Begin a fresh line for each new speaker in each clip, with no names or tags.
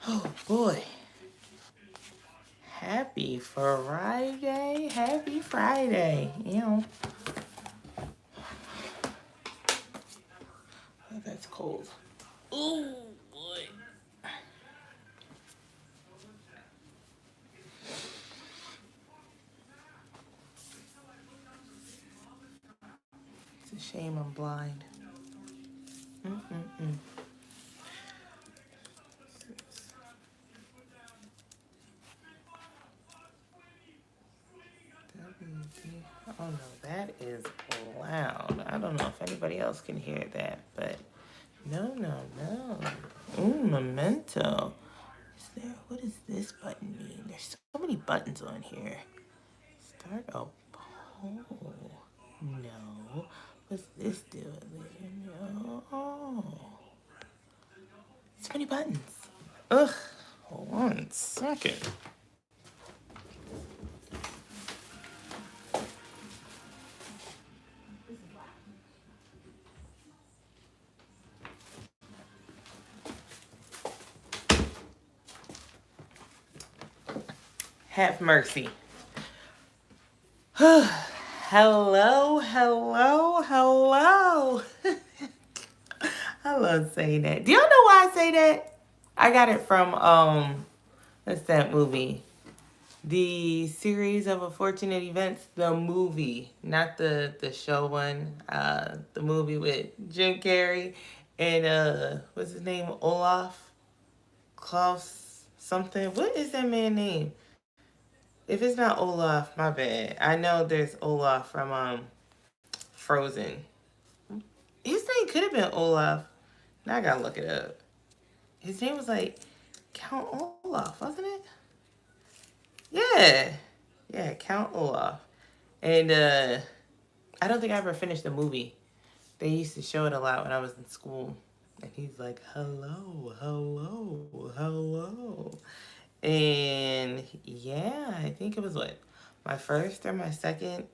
Oh boy. Happy Friday. Happy Friday. Ew. Oh, that's cold. Oh boy. It's a shame I'm blind. Mm-mm-mm. Oh no, that is loud. I don't know if anybody else can hear that, but no, no, no. Ooh, memento. Is there, what does this button mean? There's so many buttons on here. Start a poll. No. What's this do? No. Oh. So many buttons. Ugh. Hold on 1 second. Have mercy. Hello, hello, hello. I love saying that. Do y'all know why I say that? I got it from what's that movie? The series of unfortunate events, the movie, not the show one. The movie with Jim Carrey and what's his name? Olaf Klaus something. What is that man's name? If it's not Olaf, my bad. I know there's Olaf from Frozen. His name could have been Olaf. Now I gotta look it up. His name was like Count Olaf, wasn't it? Yeah. Yeah, Count Olaf. And I don't think I ever finished the movie. They used to show it a lot when I was in school. And he's like, hello, hello, hello. And yeah, I think it was what? My first or my second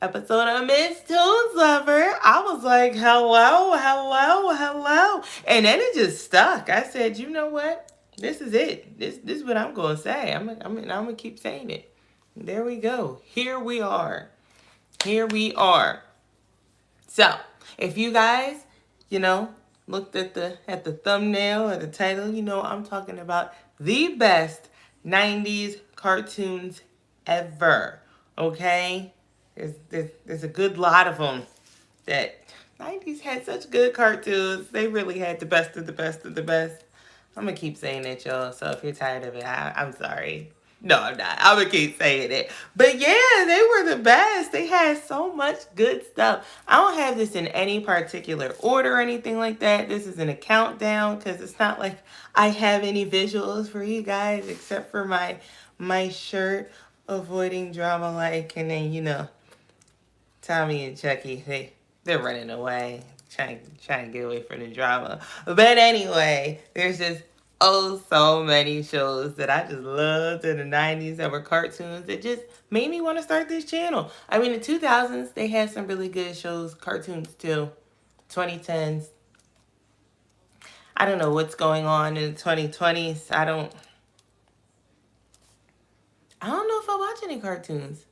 episode of Toonslover. I was like, hello, hello, hello. And then it just stuck. I said, you know what? This is it. This is what I'm going to say. I'm going to keep saying it. There we go. Here we are. Here we are. So, if you guys, looked at the thumbnail or the title, I'm talking about the best 90s cartoons ever. Okay? There's a good lot of them that 90s had such good cartoons. They really had the best of the best of the best. I'm going to keep saying it, y'all. So if you're tired of it, I'm sorry. No, I'm not. I'm going to keep saying it. But yeah, they were the best. They had so much good stuff. I don't have this in any particular order or anything like that. This isn't a countdown because it's not like I have any visuals for you guys except for my shirt, avoiding drama like, and then, Tommy and Chucky, they're running away, trying to get away from the drama. But anyway, there's just so many shows that I just loved in the 90s that were cartoons that just made me want to start this channel. I mean, the 2000s, they had some really good shows, cartoons too. 2010s. I don't know what's going on in the 2020s. I don't know if I watch any cartoons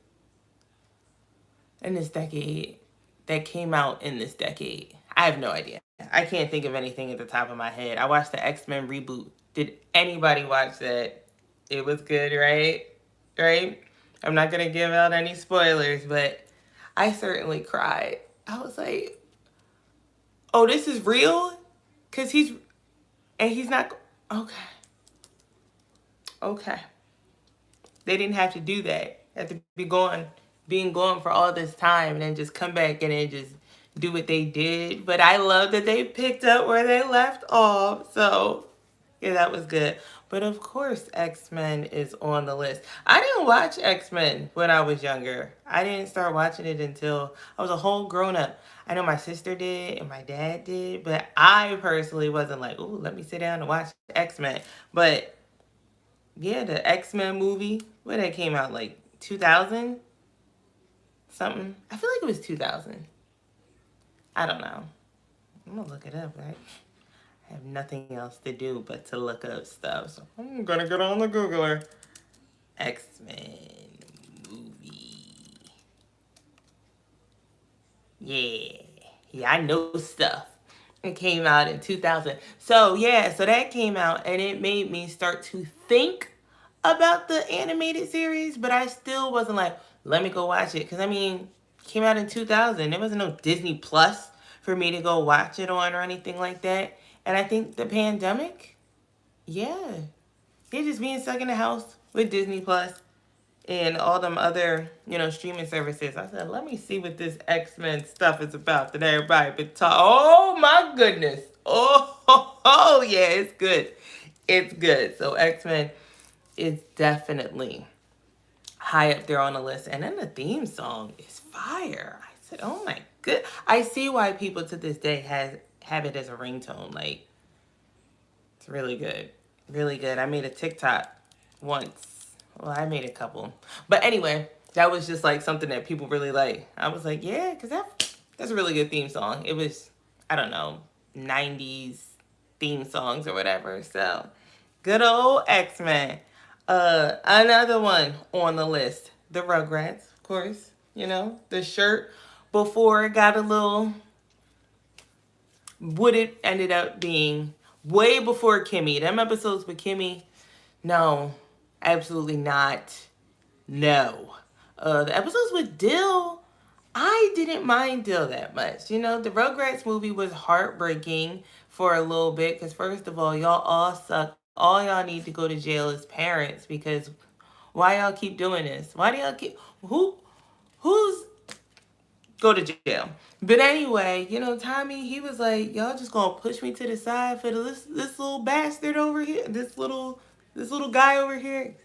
in this decade that came out in this decade. I have no idea. I can't think of anything at the top of my head. I watched the X-Men reboot. Did anybody watch that? It was good, right? Right? I'm not going to give out any spoilers, but I certainly cried. I was like, oh, this is real? Because he's not, okay. Okay. They didn't have to do that. They had to being gone for all this time and then just come back and then just do what they did. But I love that they picked up where they left off. So, yeah, that was good. But of course, X-Men is on the list. I didn't watch X-Men when I was younger. I didn't start watching it until I was a whole grown-up. I know my sister did and my dad did, but I personally wasn't like, ooh, let me sit down and watch X-Men. But yeah, the X-Men movie, when that came out, like 2000 something. I feel like it was 2000. I don't know. I'm gonna look it up, right? I have nothing else to do but to look up stuff. So I'm gonna get on the Googler. X-Men movie. Yeah. Yeah, I know stuff. It came out in 2000. So yeah, so that came out and it made me start to think about the animated series, but I still wasn't like, let me go watch it. Because I mean, it came out in 2000. There wasn't no Disney Plus for me to go watch it on or anything like that. And I think the pandemic, yeah, it just being stuck in the house with Disney Plus and all them other, streaming services. I said, let me see what this X-Men stuff is about that everybody been talking. Oh my goodness. Oh, yeah, it's good. It's good. So X-Men is definitely high up there on the list. And then the theme song is fire. I said, oh my good. I see why people to this day have it as a ringtone. Like, it's really good. Really good. I made a TikTok once. Well, I made a couple. But anyway, that was just like something that people really like. I was like, yeah, because that's a really good theme song. It was, I don't know, 90's theme songs or whatever. So, good old X-Men. Another one on the list, the Rugrats, of course. The shirt before it got a little, what it ended up being way before Kimmy. Them episodes with Kimmy, no, absolutely not. No. The episodes with Dill, I didn't mind Dill that much. The Rugrats movie was heartbreaking for a little bit because, first of all, y'all all suck. All y'all need to go to jail as parents because why y'all keep doing this? Why do y'all keep... Who's go to jail? But anyway, Tommy, he was like, y'all just gonna push me to the side for this little bastard over here, this little guy over here.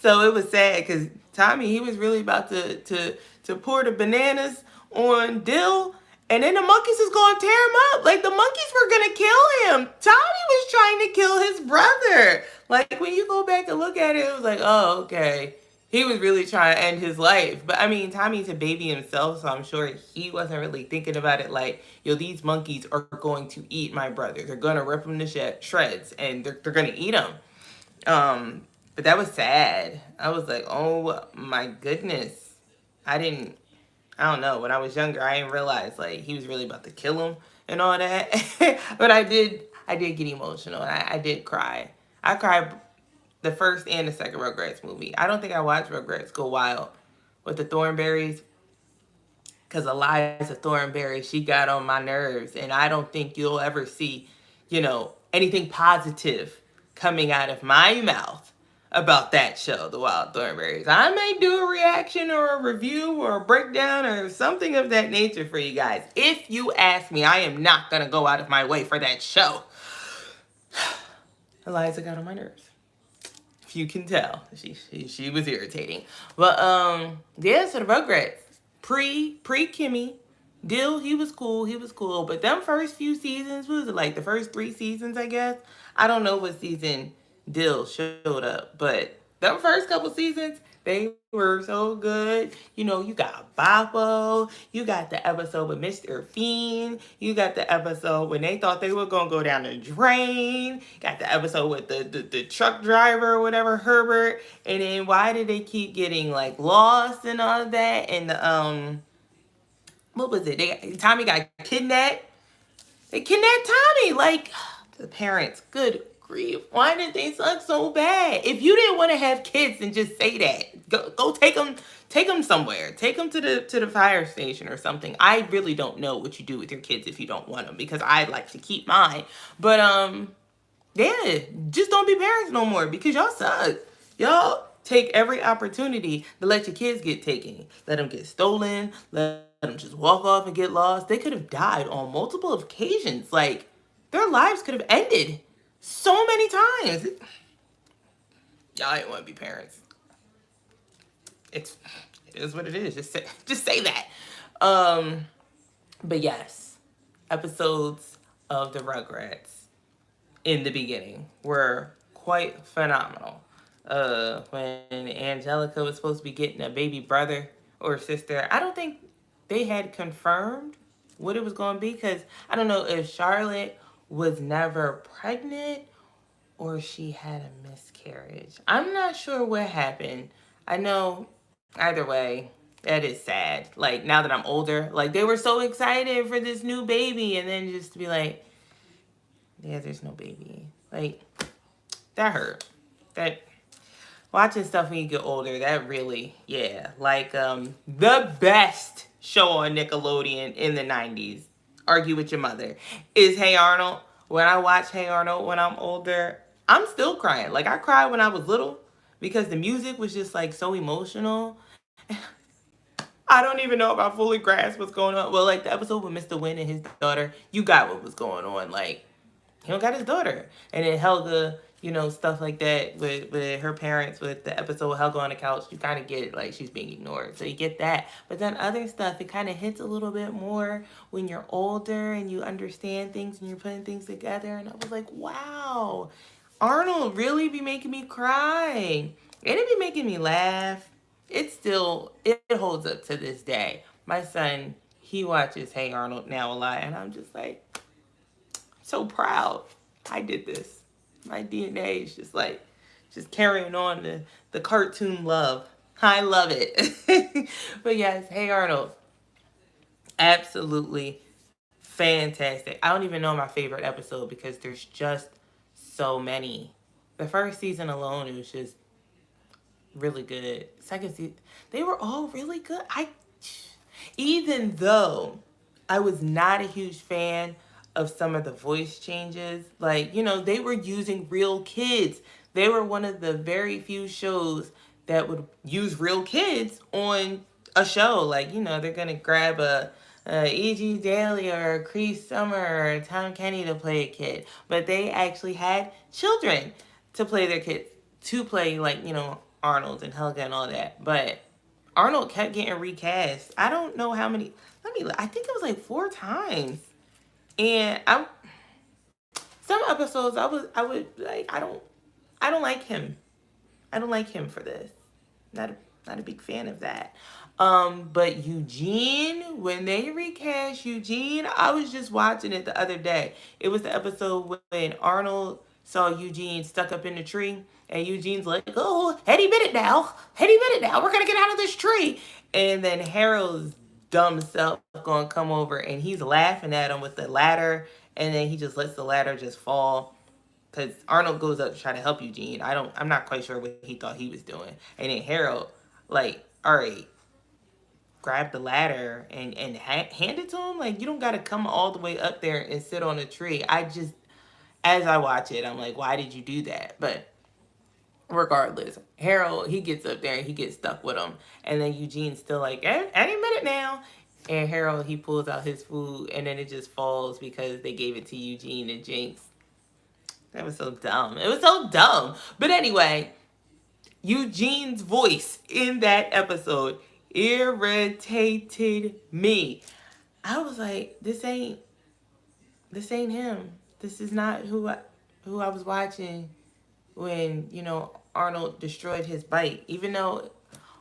So it was sad because Tommy, he was really about to pour the bananas on Dill, and then the monkeys was gonna tear him up. Like, the monkeys were gonna kill him. Tommy was trying to kill his brother. Like, when you go back and look at it, it was like, oh, okay. He was really trying to end his life. But I mean, Tommy's a baby himself, so I'm sure he wasn't really thinking about it like, yo, these monkeys are going to eat my brother. They're going to rip him to shreds, and they're going to eat him. But that was sad. I was like, oh my goodness. I don't know. When I was younger, I didn't realize like he was really about to kill him and all that. But I did get emotional, and I did cry. I cried the first and the second Rugrats movie. I don't think I watched Rugrats Go Wild with the Thornberrys because Eliza Thornberry, she got on my nerves, and I don't think you'll ever see, anything positive coming out of my mouth about that show, The Wild Thornberrys. I may do a reaction or a review or a breakdown or something of that nature for you guys. If you ask me, I am not going to go out of my way for that show. Eliza got on my nerves. If you can tell, she was irritating. But yeah, so the Rugrats, pre Kimmy, Dill, he was cool. But them first few seasons, what was it, like the first 3 seasons, I guess? I don't know what season Dill showed up, but them first couple seasons, they were so good. You got Boppo. You got the episode with Mr. Fiend. You got the episode when they thought they were going to go down the drain. Got the episode with the truck driver or whatever, Herbert. And then why did they keep getting like lost and all of that? And what was it? Tommy got kidnapped. They kidnapped Tommy. Like, the parents, good grief. Why did they suck so bad? If you didn't want to have kids, then just say that. Go take them somewhere. Take them to the fire station or something. I really don't know what you do with your kids if you don't want them, because I like to keep mine. But yeah, just don't be parents no more because y'all suck. Y'all take every opportunity to let your kids get taken. Let them get stolen. Let them just walk off and get lost. They could have died on multiple occasions. Like, their lives could have ended so many times. Y'all didn't want to be parents. It is what it is. Just say that. But yes, episodes of the Rugrats in the beginning were quite phenomenal. When Angelica was supposed to be getting a baby brother or sister, I don't think they had confirmed what it was going to be, because I don't know if Charlotte was never pregnant or she had a miscarriage. I'm not sure what happened. I know either way, that is sad. Like now that I'm older, like they were so excited for this new baby and then just to be like, yeah, there's no baby. Like that hurt. That watching stuff when you get older, that really, yeah. Like the best show on Nickelodeon in the 90s, argue with your mother, is Hey Arnold. When I watch Hey Arnold when I'm older, I'm still crying. Like I cried when I was little because the music was just like so emotional. I don't even know if I fully grasped what's going on. Well, like the episode with Mr. Wynn and his daughter, you got what was going on. Like he don't got his daughter. And then Helga, you know, stuff like that with her parents, with the episode Helga on the couch, you kind of get like she's being ignored. So you get that. But then other stuff, it kind of hits a little bit more when you're older and you understand things and you're putting things together. And I was like, wow, Arnold really be making me cry. And it be making me laugh. It holds up to this day. My son, he watches Hey Arnold now a lot. And I'm just like, so proud I did this. My DNA is just like, just carrying on the cartoon love. I love it. But yes, Hey Arnold, absolutely fantastic. I don't even know my favorite episode because there's just so many. The first season alone, it was just really good. Second season, they were all really good. Even though I was not a huge fan of some of the voice changes, like, you know, they were using real kids. They were one of the very few shows that would use real kids on a show. Like, you know, they're going to grab a E.G. Daily or a Cree Summer or Tom Kenny to play a kid. But they actually had children to play their kids, to play, like, you know, Arnold and Helga and all that. But Arnold kept getting recast. I don't know how many. I think it was like 4 times. And some episodes I would like I don't like him. I don't like him for this. Not a, not a big fan of that. But Eugene, when they recast Eugene, I was just watching it the other day. It was the episode when Arnold saw Eugene stuck up in the tree, and Eugene's like, "Oh, Hetty bit it now. Hetty bit it now. We're gonna get out of this tree." And then Harold's dumb self gonna come over, and he's laughing at him with the ladder, and then he just lets the ladder just fall because Arnold goes up to try to help Eugene. I'm not quite sure what he thought he was doing. And then Harold, like, all right, grab the ladder and hand it to him. Like, you don't got to come all the way up there and sit on a tree. As I watch it, I'm like, why did you do that? But regardless, Harold, he gets up there and he gets stuck with him. And then Eugene's still like, any minute now. And Harold, he pulls out his food and then it just falls because they gave it to Eugene and Jinx. That was so dumb. It was so dumb. But anyway, Eugene's voice in that episode irritated me. I was like, this ain't him. This is not who I was watching when, you know, Arnold destroyed his bike. Even though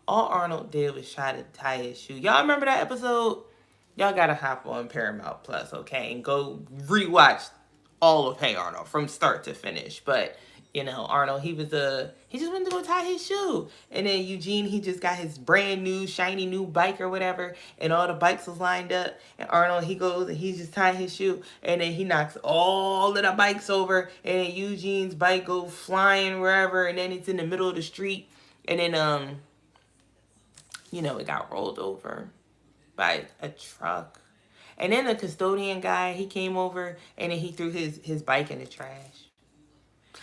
all Arnold did was try to tie his shoe. Y'all remember that episode? Y'all gotta hop on Paramount Plus, okay, and go rewatch all of Hey Arnold from start to finish. But you know, Arnold, he just went to go tie his shoe, and then Eugene, he just got his brand new shiny new bike or whatever, and all the bikes was lined up, and Arnold, he goes and he's just tying his shoe, and then he knocks all of the bikes over, and then Eugene's bike goes flying wherever, and then it's in the middle of the street, and then you know, it got rolled over by a truck. And then the custodian guy, he came over and then he threw his bike in the trash.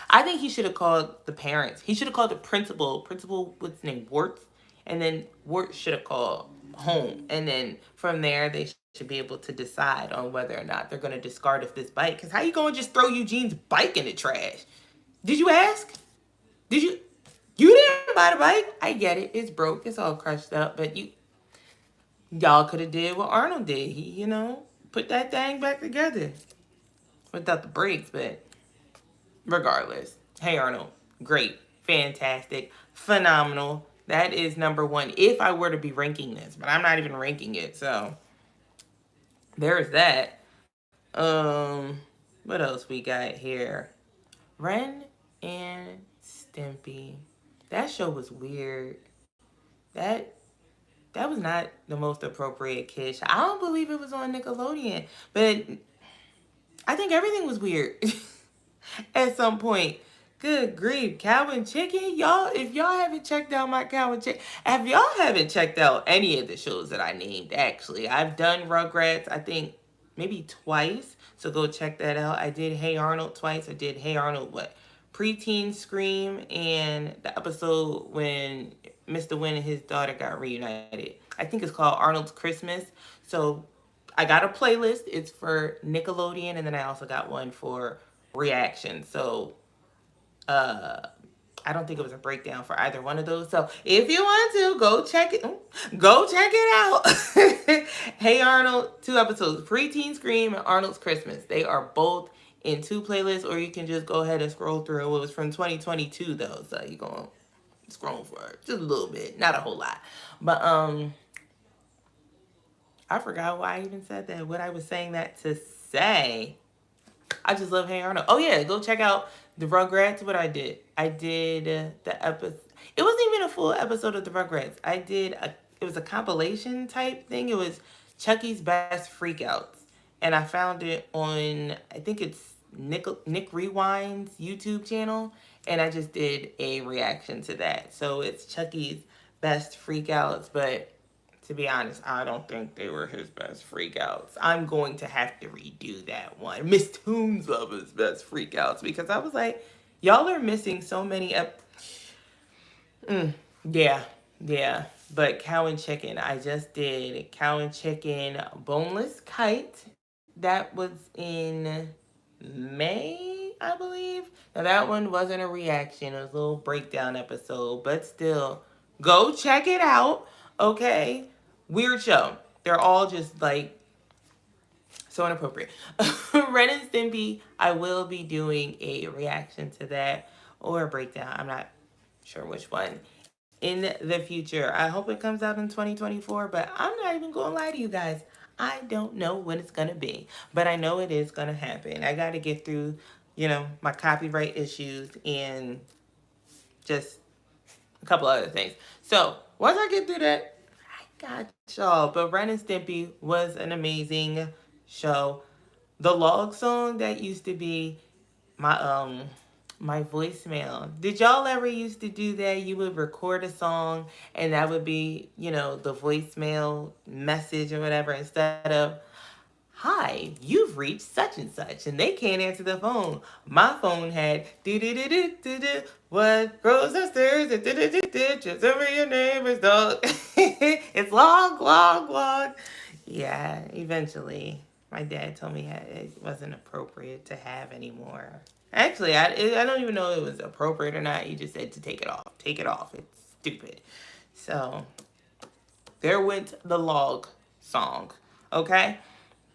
I think he should have called the parents. He should have called the principal. Principal, what's his name? Wart. And then Wart should have called home. And then from there, they should be able to decide on whether or not they're going to discard of this bike. Because how you going to just throw Eugene's bike in the trash? Did you ask? Did you? You didn't buy the bike? I get it. It's broke. It's all crushed up. But y'all could have did what Arnold did. He, you know, put that thing back together. Without the brakes, but regardless. Hey Arnold, great, fantastic, phenomenal. That is number one if I were to be ranking this, but I'm not even ranking it, so there's that. What else we got here? Ren and Stimpy. That show was weird. That that was not the most appropriate kid show. I don't believe it was on Nickelodeon, but I think everything was weird at some point. Good grief, cow and chicken, y'all! If y'all haven't checked out my cow and chicken, if y'all haven't checked out any of the shows that I named, actually, I've done Rugrats. I think maybe twice. So go check that out. I did Hey Arnold twice. I did Hey Arnold what? Preteen Scream and the episode when Mr. Wynn and his daughter got reunited. I think it's called Arnold's Christmas. So I got a playlist. It's for Nickelodeon, and then I also got one for Reaction. So uh I don't think it was a breakdown for either one of those. So if you want to, go check it out. Hey Arnold, 2 episodes, Preteen Scream and Arnold's Christmas. They are both in 2 playlists, or you can just go ahead and scroll through. It was from 2022 though, so you're gonna scroll for just a little bit, not a whole lot. But I forgot why I even said that. What I was saying that to say. I just love Hey Arnold. Oh yeah, go check out the Rugrats. What I did. I did the episode. It wasn't even a full episode of the Rugrats. It was a compilation type thing. It was Chucky's Best Freakouts. And I found it on, I think it's Nick Rewind's YouTube channel. And I just did a reaction to that. So it's Chucky's Best Freakouts, but to be honest, I don't think they were his best freakouts. I'm going to have to redo that one. Miss Toonslover's best freakouts, because I was like, y'all are missing so many yeah, yeah. But Cow and Chicken, I just did Cow and Chicken Boneless Kite. That was in May, I believe. Now that one wasn't a reaction, it was a little breakdown episode, but still, go check it out. Okay. Weird show. They're all just like so inappropriate. Ren and Stimpy, I will be doing a reaction to that or a breakdown. I'm not sure which one in the future. I hope it comes out in 2024, but I'm not even going to lie to you guys. I don't know when it's going to be, but I know it is going to happen. I got to get through, my copyright issues and just a couple other things. So once I get through that, I got y'all. But Ren and Stimpy was an amazing show. The log song that used to be my voicemail. Did y'all ever used to do that? You would record a song and that would be, the voicemail message or whatever, instead of, hi, you've reached such and such, and they can't answer the phone. My phone had do do do do do do. What grows upstairs? Do do do do. Just over your neighbor's dog. It's long, long, long. Yeah, eventually, my dad told me it wasn't appropriate to have anymore. Actually, I don't even know if it was appropriate or not. He just said to take it off. Take it off. It's stupid. So there went the log song. Okay.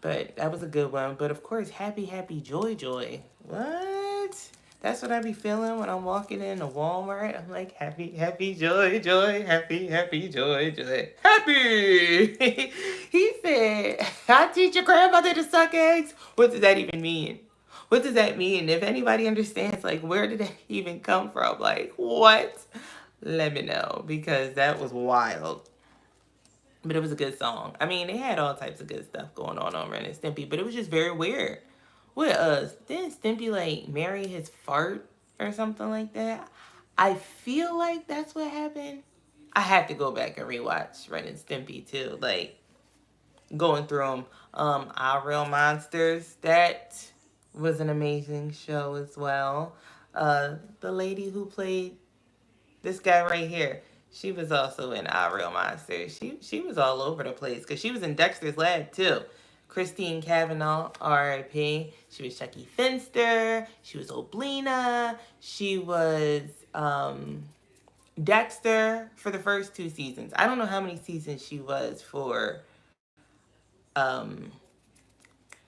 But that was a good one. But of course, happy, happy, joy, joy. What? That's what I be feeling when I'm walking into Walmart. I'm like, happy, happy, joy, joy, happy, happy, joy, joy, happy. He said, I teach your grandmother to suck eggs. What does that even mean? What does that mean? If anybody understands, like, where did that even come from? Like, what? Let me know, because that was wild. But it was a good song. I mean, they had all types of good stuff going on Ren and Stimpy, but it was just very weird. What, didn't Stimpy, like, marry his fart or something like that? I feel like that's what happened. I had to go back and rewatch Ren and Stimpy, too. Like, going through them. Our Real Monsters, that was an amazing show as well. The lady who played this guy right here, she was also in Our Real Monsters. She was all over the place because she was in Dexter's Lab too. Christine Cavanaugh, R.I.P. She was Chucky Finster. She was Oblina. She was Dexter for the first 2 seasons. I don't know how many seasons she was for. What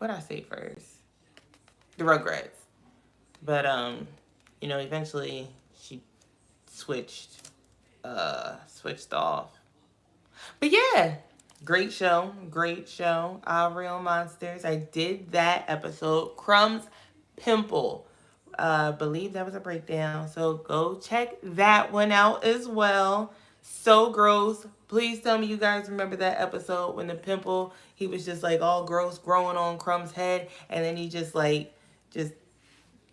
did I say first? The Rugrats. But eventually she switched off. But yeah, great show. Our Real Monsters. I did that episode. Crumbs pimple. Believe that was a breakdown. So go check that one out as well. So gross. Please tell me you guys remember that episode when the pimple, he was just like all gross growing on Crumb's head, and then he just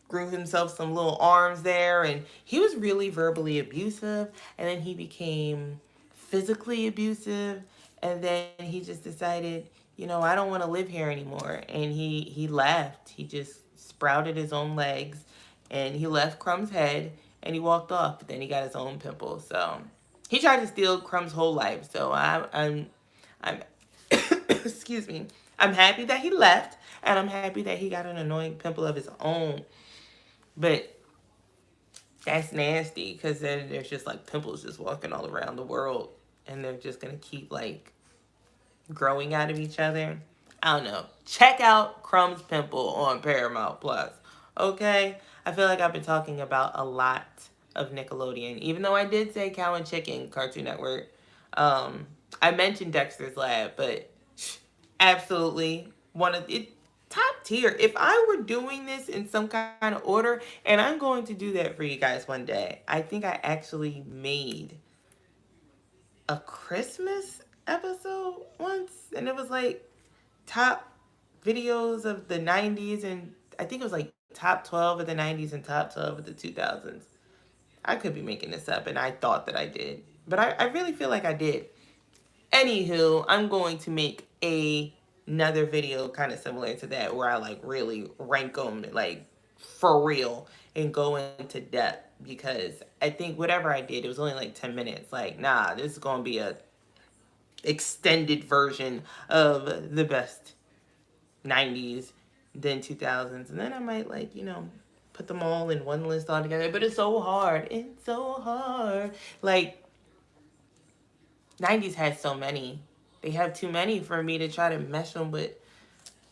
grew himself some little arms there, and he was really verbally abusive, and then he became physically abusive, and then he just decided, I don't want to live here anymore, and he left. He just sprouted his own legs, and he left Crumb's head, and he walked off. But then he got his own pimple. So he tried to steal Crumb's whole life. So I'm excuse me, I'm happy that he left, and I'm happy that he got an annoying pimple of his own. But that's nasty, because then there's just like pimples just walking all around the world, and they're just gonna keep like growing out of each other. I don't know. Check out Crumb's pimple on Paramount Plus. Okay? I feel like I've been talking about a lot of Nickelodeon, even though I did say Cow and Chicken, Cartoon Network. I mentioned Dexter's Lab, but absolutely one of it, top tier. If I were doing this in some kind of order, and I'm going to do that for you guys one day, I think I actually made a Christmas episode once, and it was like top videos of the 90's, and I think it was like top 12 of the 90's and top 12 of the 2000s. I could be making this up, and I thought that I did, but I really feel like I did. Anywho, I'm going to make another video kind of similar to that, where I like really rank them like for real and go into depth, because I think whatever I did, it was only like 10 minutes. Like, nah, this is going to be a extended version of the best 90's, then 2000s, and then I might like, put them all in one list all together. But it's so hard. It's so hard. Like, 90's has so many. They have too many for me to try to mesh them with.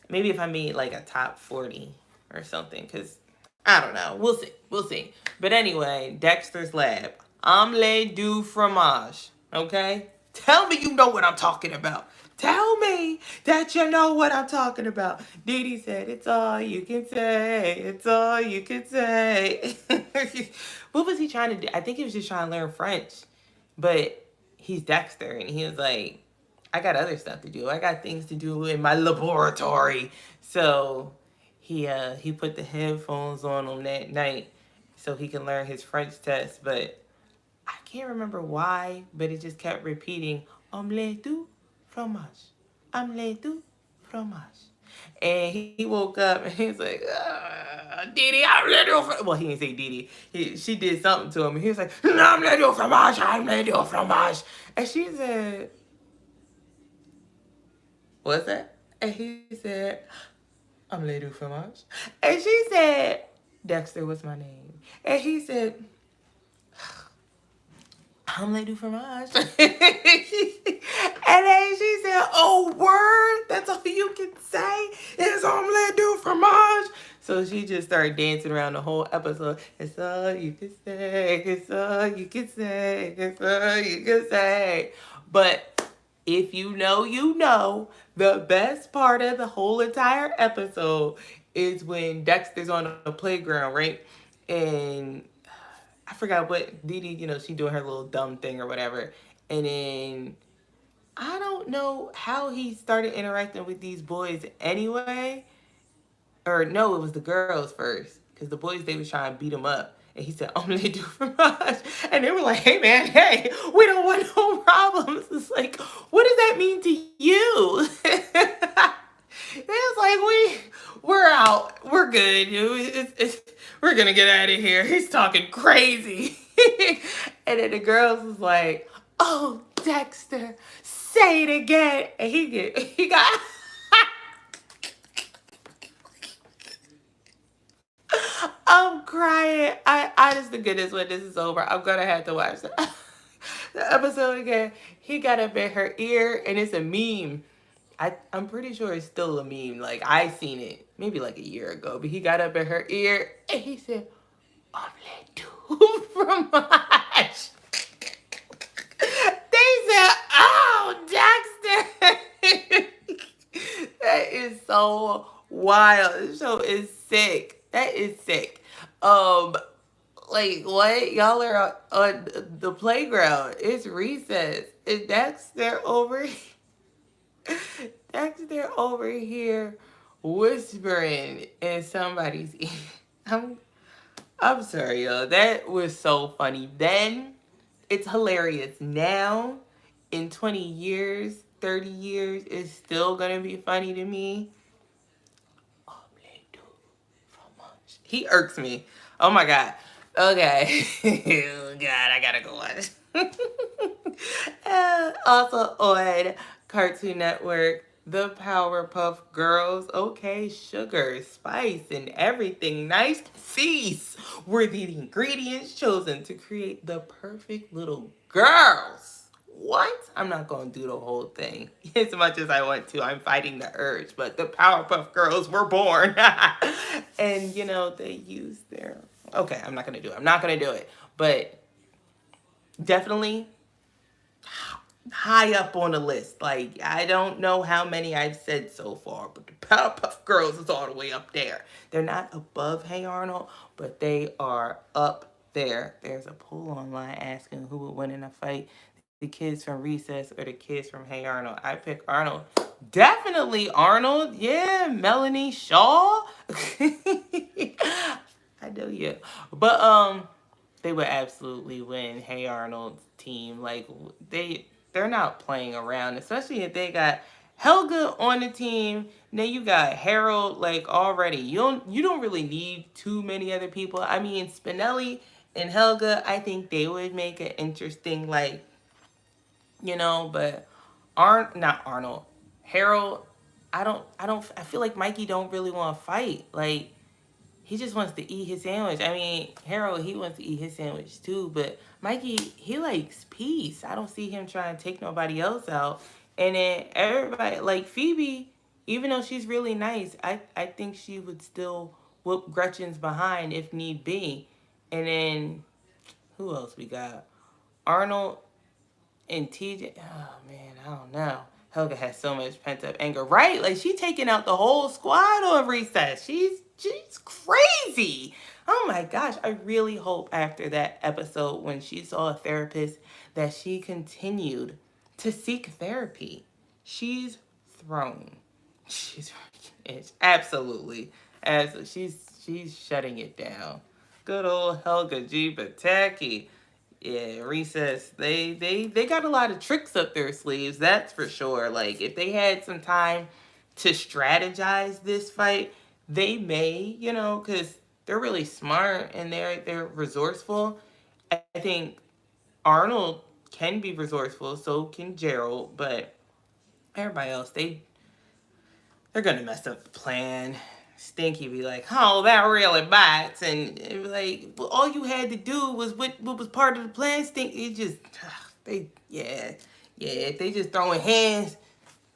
Maybe if I made like a top 40 or something, because I don't know. We'll see. We'll see. But anyway, Dexter's Lab. Omelette du fromage. Okay? Tell me you know what I'm talking about. Tell me that you know what I'm talking about. Dee Dee said, it's all you can say. It's all you can say. What was he trying to do? I think he was just trying to learn French. But he's Dexter, and he was like, I got other stuff to do. I got things to do in my laboratory. So he put the headphones on him that night so he can learn his French test. But I can't remember why, but it just kept repeating, omelette du fromage, omelette du fromage. And he woke up and he was like, Dee Dee, omelette du fromage. Well, he didn't say Dee Dee. She did something to him. And he was like, omelette du fromage, omelette du fromage. And she said, what's that? And he said, omelette du fromage. And she said, Dexter, what's my name? And he said, omelette du fromage. And then she said, oh, word? That's all you can say is omelette du fromage? So she just started dancing around the whole episode. It's all you can say. It's all you can say. It's all you can say. But if you know, the best part of the whole entire episode is when Dexter's on the playground, right? And I forgot what Dee Dee, she doing her little dumb thing or whatever. And then I don't know how he started interacting with these boys anyway. Or no, it was the girls first. Because the boys, they was trying to beat him up. And he said, omelette du fromage. And they were like, hey, man, hey, we don't want no problems. It's like, what does that mean to you? It was like, we're out. We're good. We're going to get out of here. He's talking crazy. And then the girls was like, oh, Dexter, say it again. And he got... I'm crying. I honest to goodness, when this is over, I'm going to have to watch the episode again. He got up in her ear, and it's a meme. I'm pretty sure it's still a meme. Like, I seen it maybe like a year ago. But he got up in her ear, and he said, omelette du fromage. They said, oh, Dexter. That is so wild. This show is sick. That is sick. Um, like what? Y'all are on the playground. It's recess. And Dexter over Dexter over here whispering in somebody's ear. I'm I'm sorry, y'all. That was so funny. Then it's hilarious. Now, in 20 years, 30 years, it's still gonna be funny to me. He irks me. Oh my god. Okay. Oh god, I gotta go watch. Also on Cartoon Network, the Powerpuff Girls. Okay, sugar, spice, and everything nice. These were the ingredients chosen to create the perfect little girls. What? I'm not going to do the whole thing as much as I want to. I'm fighting the urge, but the Powerpuff Girls were born. And, you know, they used their... Okay, I'm not going to do it. I'm not going to do it. But definitely high up on the list. Like, I don't know how many I've said so far, but the Powerpuff Girls is all the way up there. They're not above Hey Arnold, but they are up there. There's a poll online asking who would win in a fight, the kids from Recess or the kids from Hey Arnold. I pick Arnold. Definitely Arnold. Yeah, Melanie Shaw. I know you. But they would absolutely win Hey Arnold's team. Like they're not playing around, especially if they got Helga on the team. Now you got Harold like already. You don't really need too many other people. I mean Spinelli and Helga, I think they would make an interesting like, but not Arnold. Harold, I feel like Mikey don't really want to fight. Like he just wants to eat his sandwich. I mean, Harold, he wants to eat his sandwich too, but Mikey, he likes peace. I don't see him trying to take nobody else out. And then everybody, like Phoebe, even though she's really nice, I think she would still whoop Gretchen's behind if need be. And then, who else we got? Arnold and TJ. Oh, man, I don't know. Helga has so much pent up anger. Right? Like, she taking out the whole squad on Recess. She's crazy. Oh my gosh. I really hope after that episode when she saw a therapist that she continued to seek therapy. She's thrown. It's absolutely. She's shutting it down. Good old Helga G. Pataki. Yeah, Recess. They got a lot of tricks up their sleeves, that's for sure. Like if they had some time to strategize this fight, they may, because they're really smart and they're resourceful. I think Arnold can be resourceful, so can Gerald, but everybody else, they're gonna mess up the plan. Stinky be like, oh, that really bites, and it be like, well, all you had to do was what was part of the plan. Stinky, it just if they just throwing hands,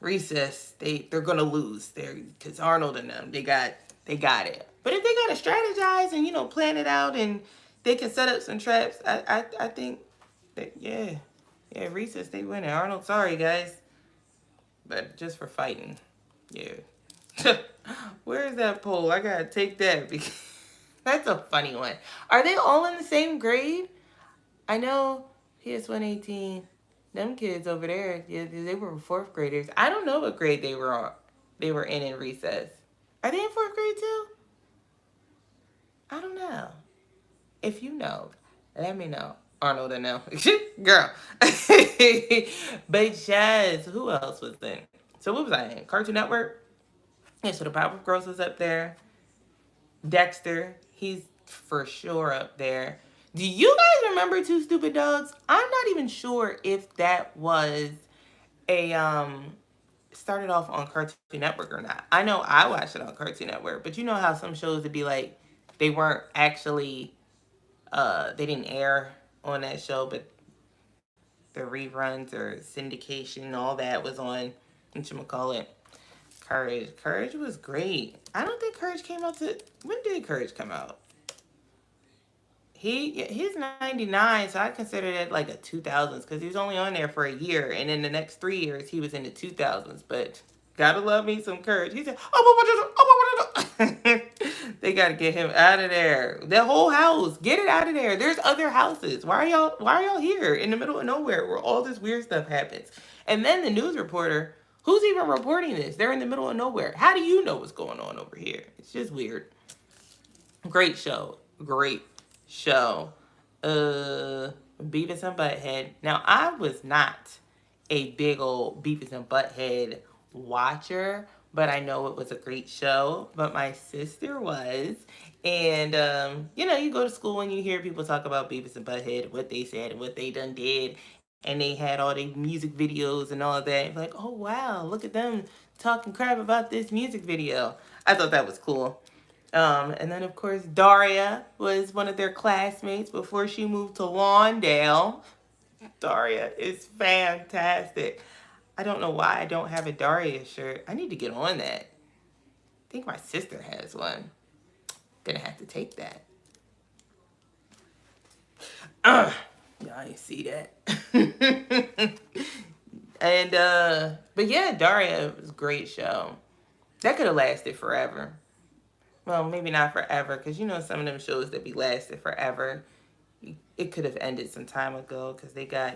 Recess, they're gonna lose. Because Arnold and them, they got it. But if they gotta strategize and plan it out, and they can set up some traps, I think that Recess, they win it. Arnold, sorry guys, but just for fighting, yeah. Where's that poll? I gotta take that because that's a funny one. Are they all in the same grade? I know PS118, them kids over there, yeah, they were fourth graders. I don't know what grade they were in Recess. Are they in fourth grade too? I don't know. If you know, let me know. Arnold, I know. Girl. But Jazz, who else was in? So what was I in? Cartoon Network? Yeah, so the Powerpuff Girls was up there. Dexter, he's for sure up there. Do you guys remember Two Stupid Dogs? I'm not even sure if that was a started off on Cartoon Network or not. I know I watched it on Cartoon Network, but you know how some shows would be like they weren't actually they didn't air on that show, but the reruns or syndication, all that was on whatchamacallit. Courage was great. I don't think Courage came out to... When did Courage come out? He's 99, so I consider that like a 2000s because he was only on there for a year, and in the next 3 years he was in the 2000s. But gotta love me some Courage. He said, They gotta get him out of there. The whole house, get it out of there. There's other houses. Why are y'all here in the middle of nowhere where all this weird stuff happens? And then the news reporter, who's even reporting this? They're in the middle of nowhere. How do you know what's going on over here? It's just weird. Great show. Great show. Beavis and Butthead. Now, I was not a big old Beavis and Butthead watcher, but I know it was a great show. But my sister was. And, you go to school and you hear people talk about Beavis and Butthead, what they said and what they done did. And they had all the music videos and all of that. Like, oh, wow, look at them talking crap about this music video. I thought that was cool. And then, of course, Daria was one of their classmates before she moved to Lawndale. Daria is fantastic. I don't know why I don't have a Daria shirt. I need to get on that. I think my sister has one. Gonna have to take that. Y'all didn't see that. And, but yeah, Daria was a great show. That could have lasted forever. Well, maybe not forever, because some of them shows that be lasted forever, it could have ended some time ago, because they got,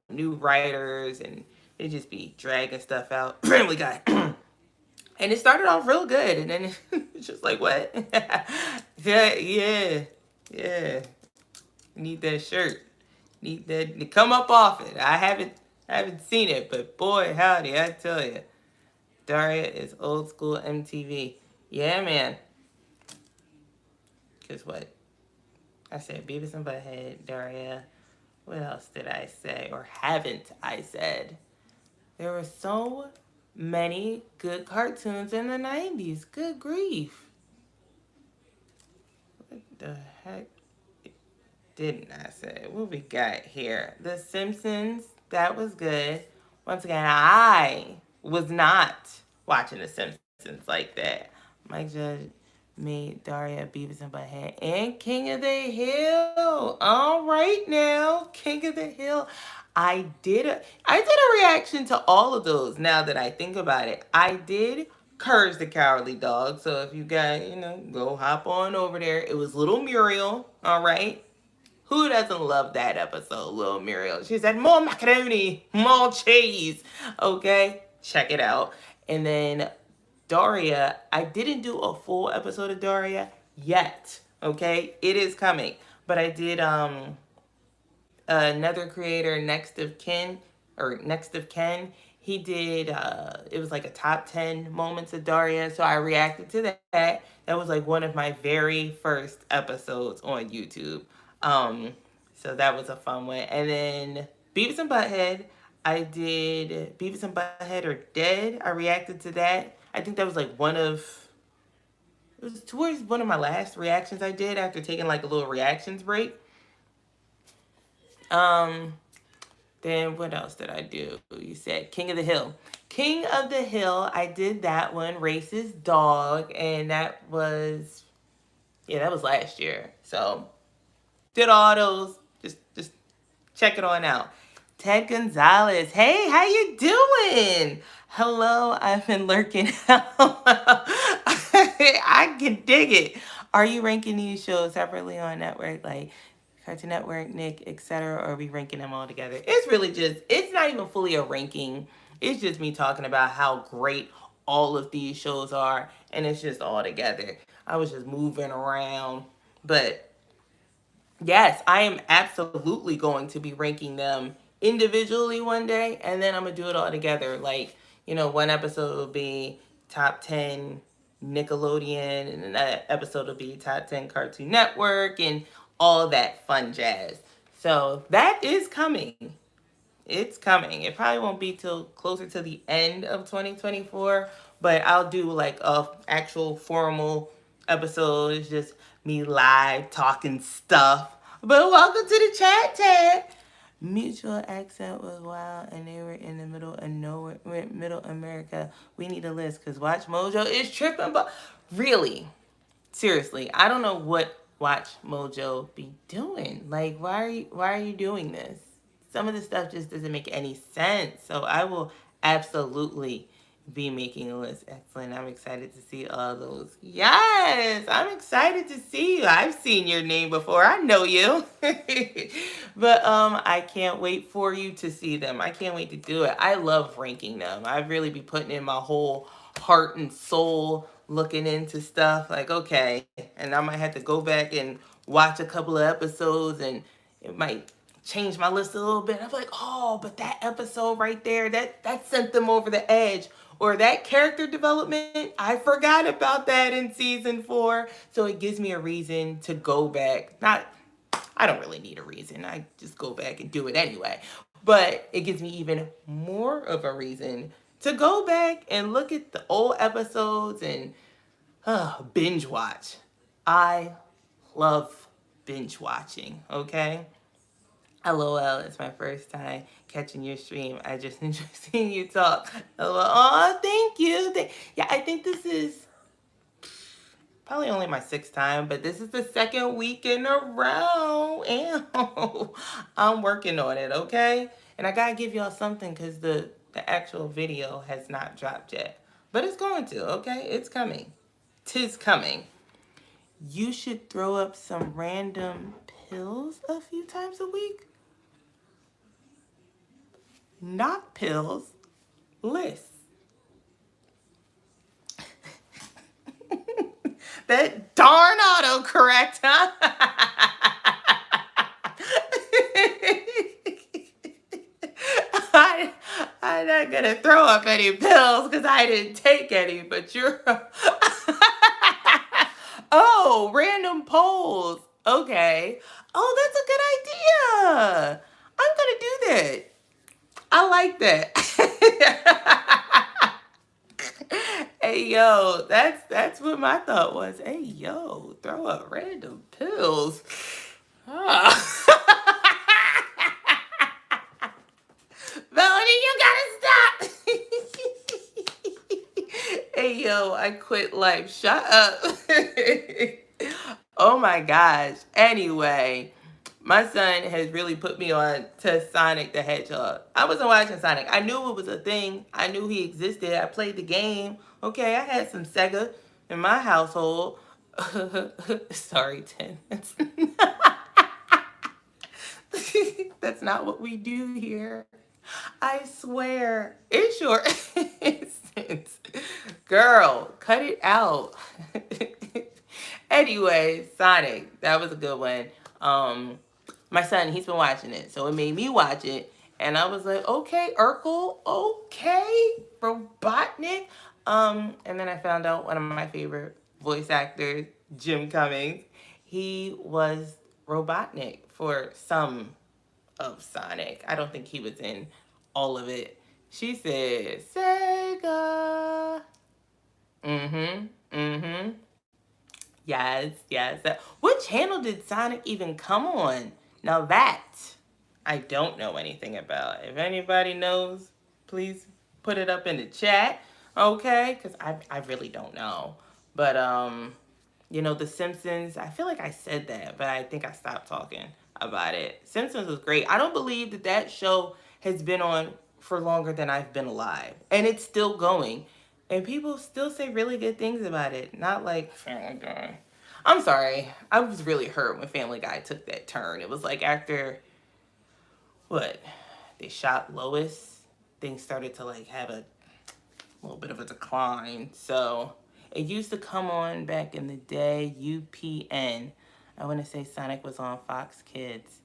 new writers, and they just be dragging stuff out. Family Guy. And it started off real good, and then it's just like, what? yeah. Need that shirt. Need that to come up off it. I haven't seen it, but boy, howdy, I tell you. Daria is old school MTV. Yeah, man. Guess what? I said Beavis and Butthead, Daria. What else did I say? Or haven't I said? There were so many good cartoons in the 90s. Good grief. What the heck didn't I say? What we got here? The Simpsons. That was good. Once again, I was not watching The Simpsons like that. Mike Judge made Daria Beavis and Butthead and King of the Hill. All right now, King of the Hill. I did a reaction to all of those. Now that I think about it, I did Courage the Cowardly Dog. So if you guys, go hop on over there. It was Little Muriel. All right. Who doesn't love that episode, Little Muriel? She said, more macaroni, more cheese. Okay, check it out. And then Daria, I didn't do a full episode of Daria yet. Okay, it is coming. But I did another creator, Next of Ken. He did, it was like a top 10 moments of Daria. So I reacted to that. That was like one of my very first episodes on YouTube. So that was a fun one. And then Beavis and Butthead, I did Beavis and Butthead Are Dead. I reacted to that. I think that was like it was towards one of my last reactions I did after taking like a little reactions break. Then what else did I do? You said King of the Hill. King of the Hill, I did that one, Racist Dog, and that was last year. So did all those. Just check it on out. Ted Gonzalez. Hey, how you doing? Hello, I've been lurking. I can dig it. Are you ranking these shows separately on network, like Cartoon Network, Nick, etc., or are we ranking them all together? It's not even fully a ranking. It's just me talking about how great all of these shows are, and it's just all together. I was just moving around, but yes, I am absolutely going to be ranking them individually one day, and then I'm going to do it all together. Like, one episode will be top 10 Nickelodeon, and another episode will be top 10 Cartoon Network, and all that fun jazz. So that is coming. It's coming. It probably won't be till closer to the end of 2024, but I'll do like a actual formal episode. It's just me live talking stuff. But welcome to the chat tab. Mutual accent was wild, and they were in the middle of nowhere, middle America. We need a list because Watch Mojo is tripping. But really, seriously, I don't know what Watch Mojo be doing. Like, why are you doing this? Some of the stuff just doesn't make any sense. So I will absolutely be making a list. Excellent. I'm excited to see all those. Yes, I'm excited to see you. I've seen your name before. I know you. But I can't wait for you to see them. I can't wait to do it. I love ranking them. I really be putting in my whole heart and soul looking into stuff. Like, okay, and I might have to go back and watch a couple of episodes, and it might change my list a little bit. I'm like, oh, but that episode right there, that sent them over the edge. Or that character development, I forgot about that in season 4. So it gives me a reason to go back. I don't really need a reason. I just go back and do it anyway. But it gives me even more of a reason to go back and look at the old episodes and binge watch. I love binge watching, okay? LOL, it's my first time catching your stream. I just enjoy seeing you talk. LOL, oh, thank you. Yeah, I think this is probably only my 6th time, but this is the 2nd week in a row. Ew. I'm working on it, okay? And I gotta give y'all something because the actual video has not dropped yet. But it's going to, okay? It's coming. 'Tis coming. You should throw up some random pills a few times a week. Not pills, lists. That darn autocorrect, huh? I'm not gonna throw up any pills because I didn't take any, but you're. Oh, random polls. Okay. Oh, that's a good idea. I'm gonna do that. I like that. Hey yo, that's what my thought was. Hey yo, throw up random pills. Ah. Melody, you gotta stop. Hey yo, I quit life. Shut up. Oh my gosh. Anyway, my son has really put me on to Sonic the Hedgehog. I wasn't watching Sonic. I knew it was a thing. I knew he existed. I played the game. Okay, I had some Sega in my household. Sorry, Tin. That's not what we do here. I swear. It sure is. Girl, cut it out. Anyway, Sonic. That was a good one. My son, he's been watching it. So it made me watch it. And I was like, okay, Urkel, okay, Robotnik. And then I found out one of my favorite voice actors, Jim Cummings, he was Robotnik for some of Sonic. I don't think he was in all of it. She said, Sega. Mm-hmm. Mm-hmm. Yes, yes. What channel did Sonic even come on? Now that I don't know anything about. If anybody knows, please put it up in the chat, okay? Because I really don't know. But, you know, The Simpsons, I feel like I said that, but I think I stopped talking about it. Simpsons was great. I don't believe that that show has been on for longer than I've been alive. And it's still going. And people still say really good things about it. Not like Family Guy. I'm sorry. I was really hurt when Family Guy took that turn. It was like after, what, they shot Lois, things started to like have a little bit of a decline. So it used to come on back in the day, UPN. I want to say Sonic was on Fox Kids.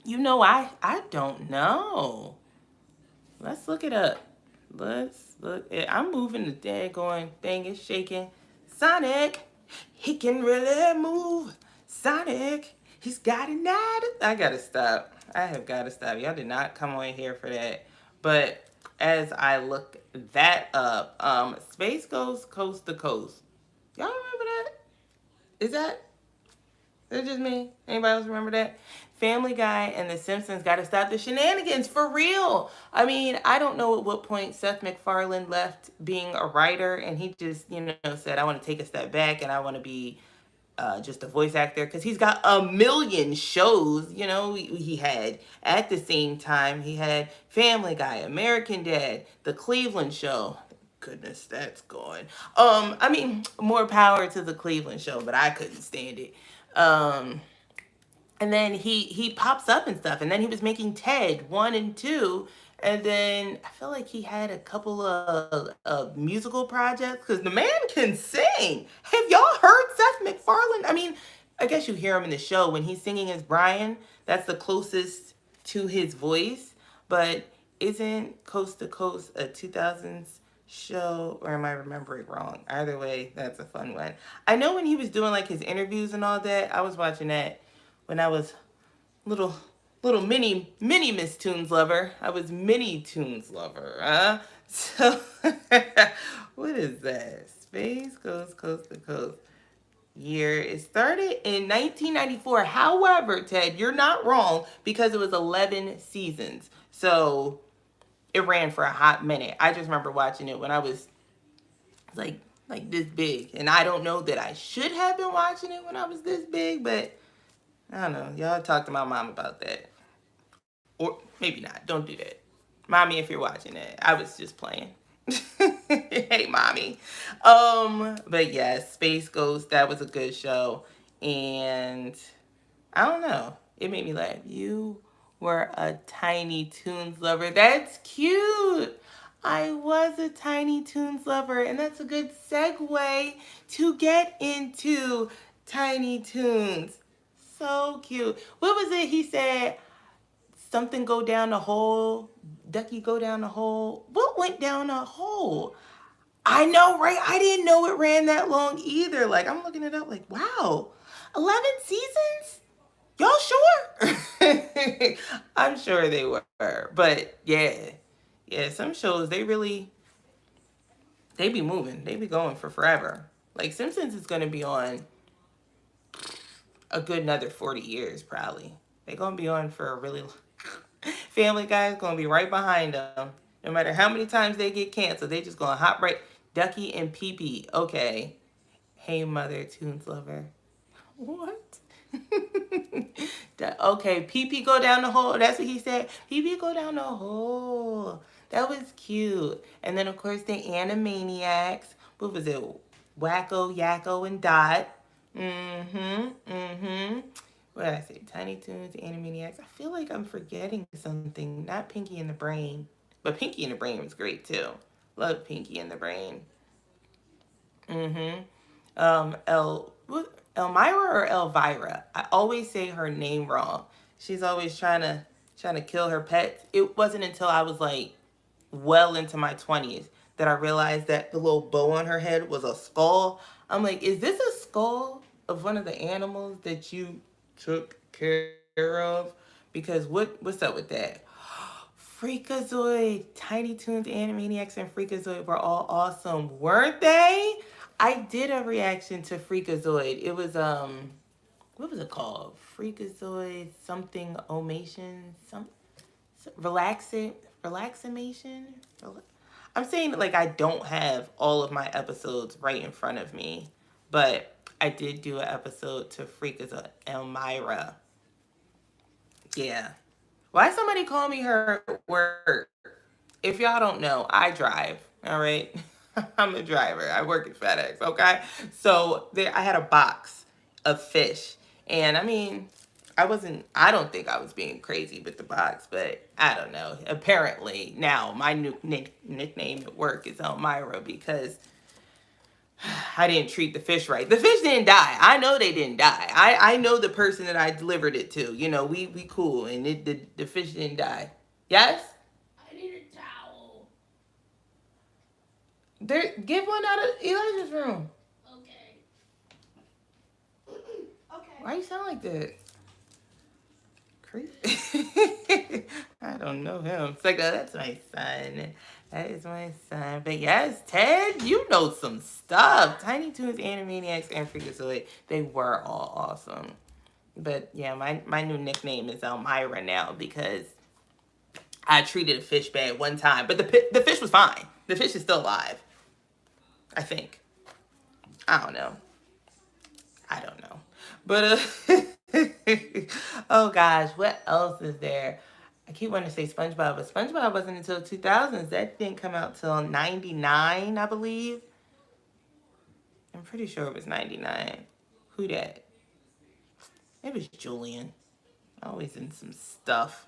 You know, I don't know. Let's look it up. Let's look. I'm moving the daggone thing. It's shaking. Sonic, he can really move. Sonic, he's got it now. I gotta stop. I have gotta stop. Y'all did not come on here for that. But as I look that up, Space goes coast to coast. Y'all remember that? Is it just me? Anybody else remember that? Family Guy and The Simpsons got to stop the shenanigans for real. I mean, I don't know at what point Seth MacFarlane left being a writer and he just, you know, said, I want to take a step back and I want to be just a voice actor, because he's got a million shows. He had at the same time, he had Family Guy, American Dad, The Cleveland Show. Goodness, that's gone. I mean, more power to The Cleveland Show, but I couldn't stand it. And then he pops up and stuff, and then he was making Ted 1 and 2, and then I feel like he had a couple of musical projects, because the man can sing. Have y'all heard Seth MacFarlane? I mean, I guess you hear him in the show when he's singing as Brian. That's the closest to his voice. But isn't Coast to Coast a 2000s show, or am I remembering wrong? Either way, that's a fun one. I know when he was doing like his interviews and all that, I was watching that when I was little mini Miss Toonslover. I was mini Toonslover, huh? So what is that? Space Goes Coast to Coast. Year, it started in 1994. However, Ted, you're not wrong, because it was 11 seasons. So it ran for a hot minute. I just remember watching it when I was like this big. And I don't know that I should have been watching it when I was this big, but I don't know. Y'all talk to my mom about that. Or maybe not. Don't do that. Mommy, if you're watching it, I was just playing. Hey, mommy. But yes, Space Ghost, that was a good show. And I don't know. It made me laugh. You were a Tiny Toons lover. That's cute. I was a Tiny Toons lover. And that's a good segue to get into Tiny Toons. So cute. What was it he said? Something go down the hole. Ducky go down the hole. What went down the hole? I know, right? I didn't know it ran that long either. Like, I'm looking it up like, wow. 11 seasons? Y'all sure? I'm sure they were. But yeah. Yeah, some shows, they be moving. They be going for forever. Like, Simpsons is going to be on a good another 40 years, probably. They're going to be on for a really long. Family Guy is going to be right behind them. No matter how many times they get canceled, they just going to hop right. Ducky and Pee Pee. Okay. Hey, Mother Toonslover. What? Okay, Pee Pee go down the hole. That's what he said. Pee Pee go down the hole. That was cute. And then, of course, the Animaniacs. What was it? Wacko, Yakko, and Dot. What did I say? Tiny Toons, Animaniacs. I feel like I'm forgetting something. Not Pinky and the Brain. But Pinky and the Brain was great, too. Love Pinky and the Brain. Elmira or Elvira? I always say her name wrong. She's always trying to kill her pets. It wasn't until I was like well into my 20s that I realized that the little bow on her head was a skull. I'm like, is this a skull of one of the animals that you took care of? Because what's up with that? Freakazoid, Tiny Toons, Animaniacs, and Freakazoid were all awesome, weren't they? I did a reaction to Freakazoid. It was what was it called? Freakazoid something omation, relaxamation. I'm saying like I don't have all of my episodes right in front of me, but I did do an episode to Freakazoid. Elmira. Yeah. Why somebody call me her at work? If y'all don't know, I drive. All right. I'm a driver. I work at FedEx. Okay. So I had a box of fish. And I mean, I don't think I was being crazy with the box, but I don't know. Apparently now my new nickname at work is Elmira because I didn't treat the fish right. The fish didn't die. I know they didn't die. I know the person that I delivered it to. You know, we cool, and the fish didn't die. Yes? I need a towel. Give one out of Elijah's room. Okay. Okay. Why you sound like that? Crazy. I don't know him. It's like, oh, that's my son. That is my son. But yes, Ted, you know some stuff. Tiny Toons, Animaniacs, and Freakazoid, they were all awesome. But yeah, my new nickname is Elmira now because I treated a fish bad one time. But the fish was fine. The fish is still alive. I think. I don't know. I don't know. But oh gosh, what else is there? I keep wanting to say SpongeBob, but SpongeBob wasn't until 2000s. That didn't come out till 99, I believe. I'm pretty sure it was 99. Who that? It was Julian. Always in some stuff.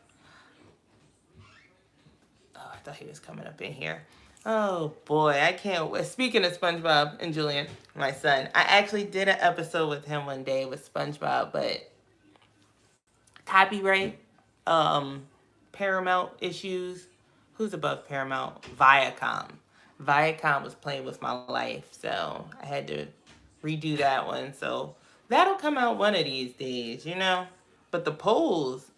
Oh, I thought he was coming up in here. Oh boy, I can't wait. Speaking of SpongeBob and Julian, my son, I actually did an episode with him one day with SpongeBob, but copyright, um, Paramount issues. Who's above Paramount? Viacom. Viacom was playing with my life, so I had to redo that one. So that'll come out one of these days, you know? But the polls,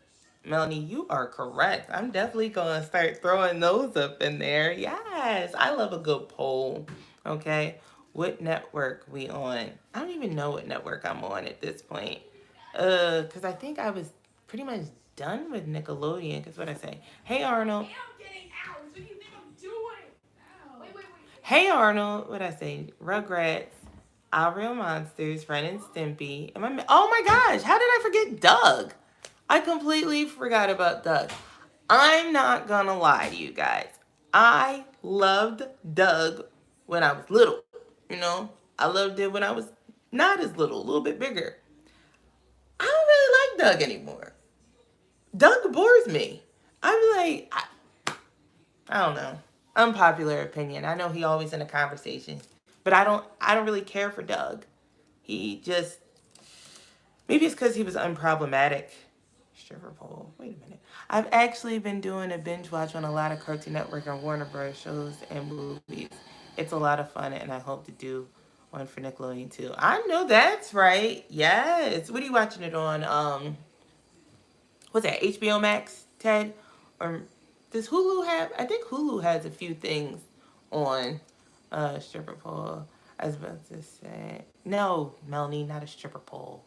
Melanie, you are correct. I'm definitely going to start throwing those up in there. Yes, I love a good poll. Okay, what network we on? I don't even know what network I'm on at this point. Because I think I was pretty much done with Nickelodeon. Because what I say? Hey Arnold. Hey, I'm getting out. What do you think I'm doing? Ow. Wait. Hey Arnold. What I say? Rugrats. Our Real Monsters. Ren and Stimpy. Oh my gosh! How did I forget Doug? I completely forgot about Doug. I'm not gonna lie to you guys. I loved Doug when I was little. You know, I loved it when I was not as little, a little bit bigger. I don't really like Doug anymore. Doug bores me. I'm like, I don't know. Unpopular opinion. I know he always in a conversation, but I don't really care for Doug. He just, maybe it's because he was unproblematic. Stripper pole. Wait a minute. I've actually been doing a binge watch on a lot of Cartoon Network and Warner Bros. Shows and movies. It's a lot of fun, and I hope to do one for Nickelodeon too. I know that's right. Yes. What are you watching it on? What's that? HBO Max, Ted? Or does Hulu have? I think Hulu has a few things on stripper pole. I was about to say no, Melanie, not a stripper pole.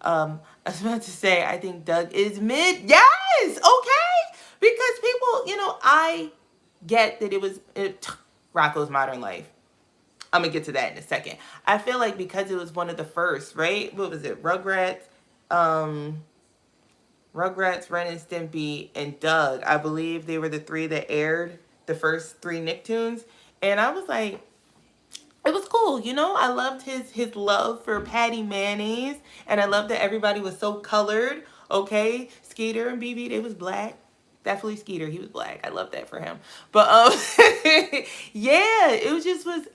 I was about to say I think Doug is mid. Yes, okay, because people, I get that Rocco's Modern Life. I'm gonna get to that in a second. I feel like because it was one of the first, right? What was it? Rugrats, Ren and Stimpy, and Doug. I believe they were the three that aired the first three Nicktoons. And I was like, it was cool, I loved his love for Patty Mayonnaise, and I loved that everybody was so colored. Okay, Skeeter and BB, they was black. Definitely Skeeter, he was black. I love that for him. But yeah, it was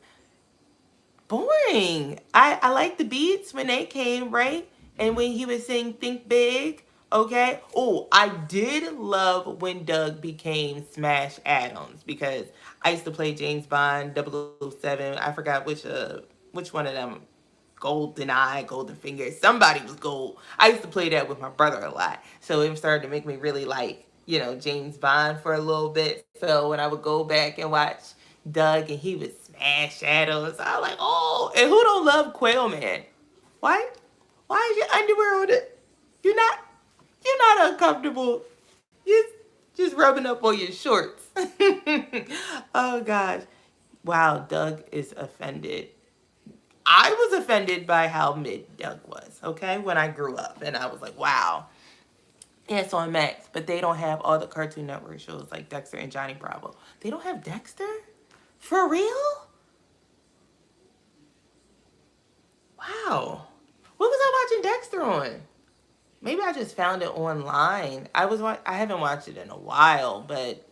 boring. I liked the beats when they came, right? And when he was saying think big, okay? Oh, I did love when Doug became Smash Adams, because I used to play James Bond 007. I forgot which one of them. Golden Eye, Golden Finger. Somebody was gold. I used to play that with my brother a lot. So it started to make me really like, James Bond for a little bit. So when I would go back and watch Doug and he would smash shadows, I was like, oh, and who don't love Quail Man? Why? Why is your underwear on it? You're not uncomfortable. You're just rubbing up on your shorts. Oh gosh. Wow, Doug is offended. I was offended by how mid Doug was, okay, when I grew up. And I was like, wow. Yeah, it's on Max, but they don't have all the Cartoon Network shows like Dexter and Johnny Bravo. They don't have Dexter? For real? Wow. What was I watching Dexter on? Maybe I just found it online. I haven't watched it in a while, but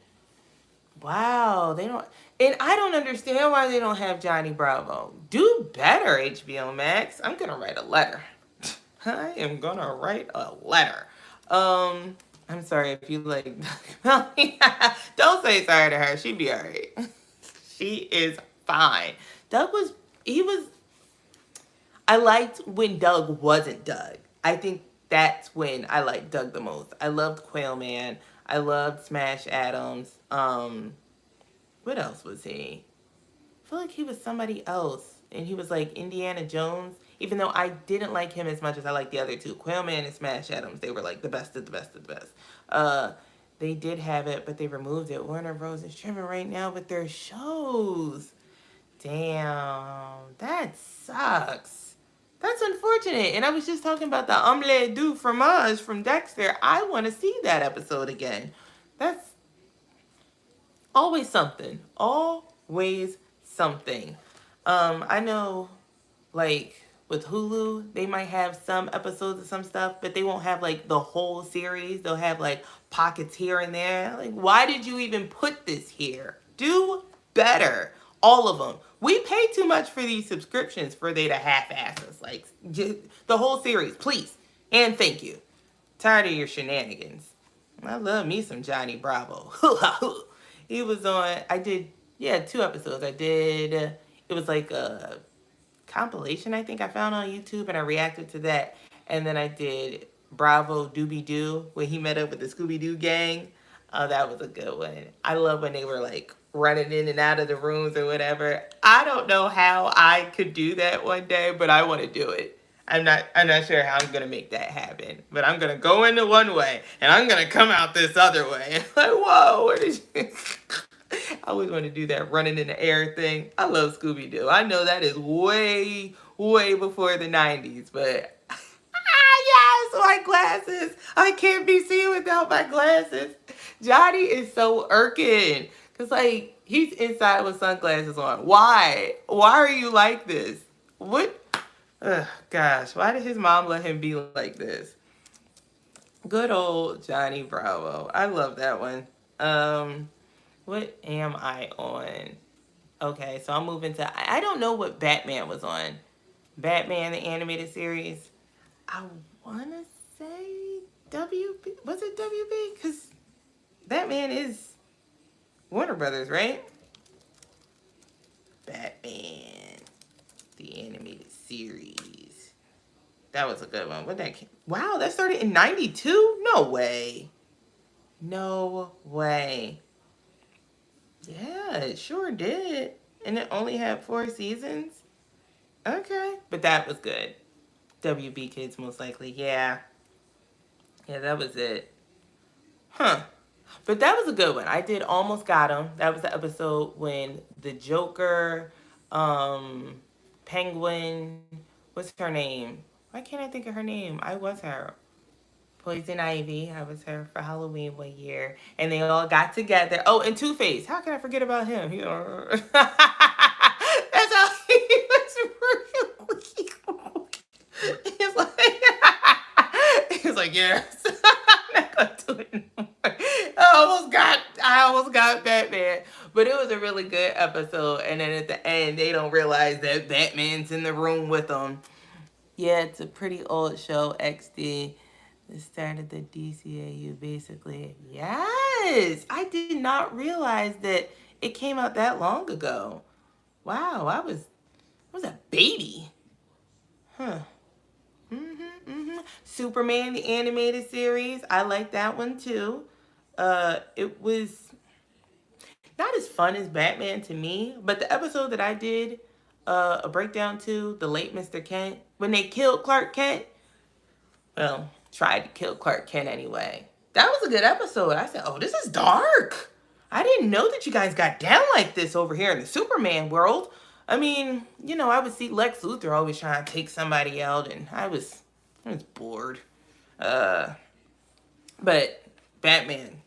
wow, they don't. And I don't understand why they don't have Johnny Bravo. Do better, HBO Max. I'm gonna write a letter. I am gonna write a letter. I'm sorry if you like. Don't say sorry to her. She'd be alright. She is fine. He was. I liked when Doug wasn't Doug. I think that's when I liked Doug the most. I loved Quail Man. I loved Smash Adams. What else was he? I feel like he was somebody else. And he was like Indiana Jones. Even though I didn't like him as much as I liked the other two. Quail Man and Smash Adams. They were like the best of the best of the best. They did have it, but they removed it. Warner Bros. Is trimming right now with their shows. Damn. That sucks. That's unfortunate. And I was just talking about the omelette du fromage from Dexter. I want to see that episode again. That's always something. Always something. I know, like, with Hulu, they might have some episodes of some stuff, but they won't have, like, the whole series. They'll have, like, pockets here and there. Like, why did you even put this here? Do better. All of them. We pay too much for these subscriptions for they to half-ass us. Like, the whole series, please. And thank you. Tired of your shenanigans. I love me some Johnny Bravo. He was on, I did, yeah, 2 episodes. I did, it was like a compilation I think I found on YouTube, and I reacted to that. And then I did Bravo Doobie Doo when he met up with the Scooby Doo gang. Oh, that was a good one. I love when they were like running in and out of the rooms or whatever. I don't know how I could do that one day, but I want to do it. I'm not sure how I'm gonna make that happen, but I'm gonna go into one way and I'm gonna come out this other way. Like, whoa, what is you? I always want to do that running in the air thing. I love Scooby Doo. I know that is way, way before the 90's, but yes, my glasses. I can't be seen without my glasses. Johnny is so irking. Cause like he's inside with sunglasses on. Why? Why are you like this? What? Ugh, gosh, why did his mom let him be like this? Good old Johnny Bravo. I love that one. What am I on? Okay, so I'm moving to, I don't know what Batman was on. Batman, the animated series. I want to say WB. Was it WB? Because Batman is Warner Brothers, right? Batman, the animated series. That was a good one. What that came? Wow, that started in 92? No way. No way. Yeah, it sure did. And it only had 4 seasons? Okay. But that was good. WB Kids, most likely. Yeah. Yeah, that was it. Huh. But that was a good one. I did Almost Got Him. That was the episode when the Joker, Penguin, what's her name? Why can't I think of her name? I was her. Poison Ivy. I was her for Halloween one year. And they all got together. Oh, and Two-Face. How can I forget about him? That's how he was really He's like, he's like, yes. I'm not gonna do it anymore. I almost got Batman. But it was a really good episode. And then at the end, they don't realize that Batman's in the room with them. Yeah, it's a pretty old show, XD. The start of the DCAU, basically. Yes! I did not realize that it came out that long ago. Wow, I was a baby. Huh. Superman, the animated series. I like that one too. It was not as fun as Batman to me, but the episode that I did a breakdown to, the late Mr. Kent, when they killed Clark Kent, well, tried to kill Clark Kent anyway. That was a good episode. I said, oh, this is dark. I didn't know that you guys got down like this over here in the Superman world. I mean, I would see Lex Luthor always trying to take somebody out, and I was bored. But Batman,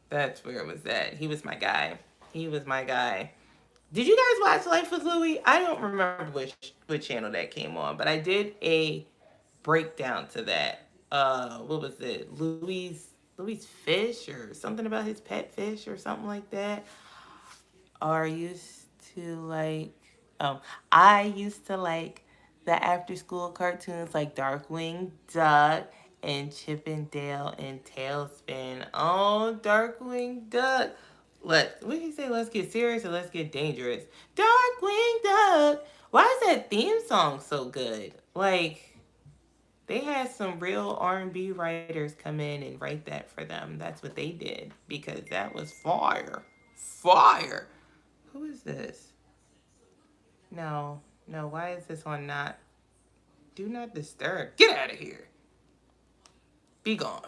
that's where it was at. He was my guy. He was my guy. Did you guys watch Life with Louie? I don't remember which channel that came on, but I did a breakdown to that. What was it? Louis fish or something about his pet fish or something like that. Are used to like I used to like the after school cartoons like Darkwing Duck and Chip and Dale and Tailspin. Oh, Darkwing Duck. What did he say? Let's get serious or let's get dangerous. Darkwing Duck. Why is that theme song so good? Like, they had some real R&B writers come in and write that for them. That's what they did because that was fire. Fire. Who is this? No. Why is this one not? Do not disturb. Get out of here. Be gone.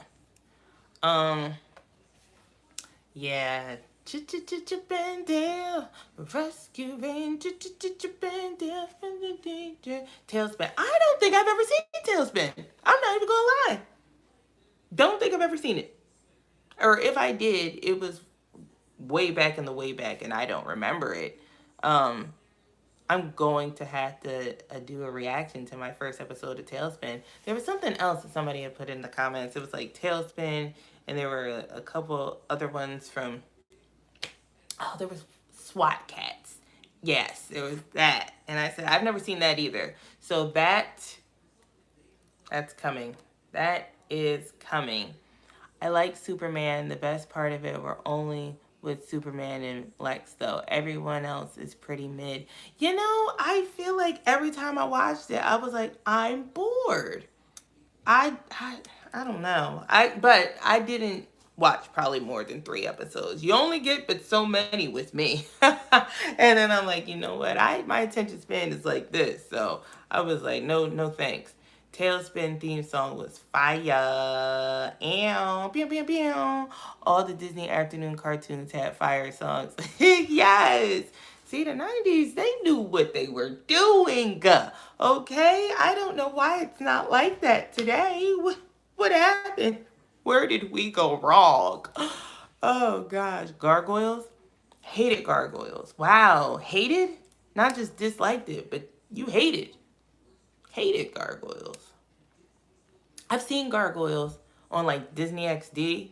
Yeah. Ch-ch-ch-ch-Bandale, rescuing Ch-ch-ch-ch-Bandale from the danger. Tailspin. I don't think I've ever seen Tailspin. I'm not even gonna lie. Don't think I've ever seen it. Or if I did, it was way back in the way back and I don't remember it. Um, I'm going to have to do a reaction to my first episode of Tailspin. There was something else that somebody had put in the comments. It was like Tailspin, and there were a couple other ones from, oh, there was SWAT Cats. Yes, there was that. And I said, I've never seen that either. So that's coming. That is coming. I like Superman. The best part of it were only with Superman and Lex, though. Everyone else is pretty mid. You know, I feel like every time I watched it, I was like, I'm bored. I, I, I don't know. But I didn't watch probably more than 3 episodes. You only get but so many with me. And then I'm like, you know what? My attention span is like this. So I was like, no thanks. Tailspin theme song was fire. Ew, pew, pew, pew. All the Disney afternoon cartoons had fire songs. Yes. See, the 90s, they knew what they were doing. Okay? I don't know why it's not like that today. What happened? Where did we go wrong? Oh, gosh. Gargoyles? Hated Gargoyles. Wow. Hated? Not just disliked it, but you hated. Hated Gargoyles. I've seen Gargoyles on like Disney XD,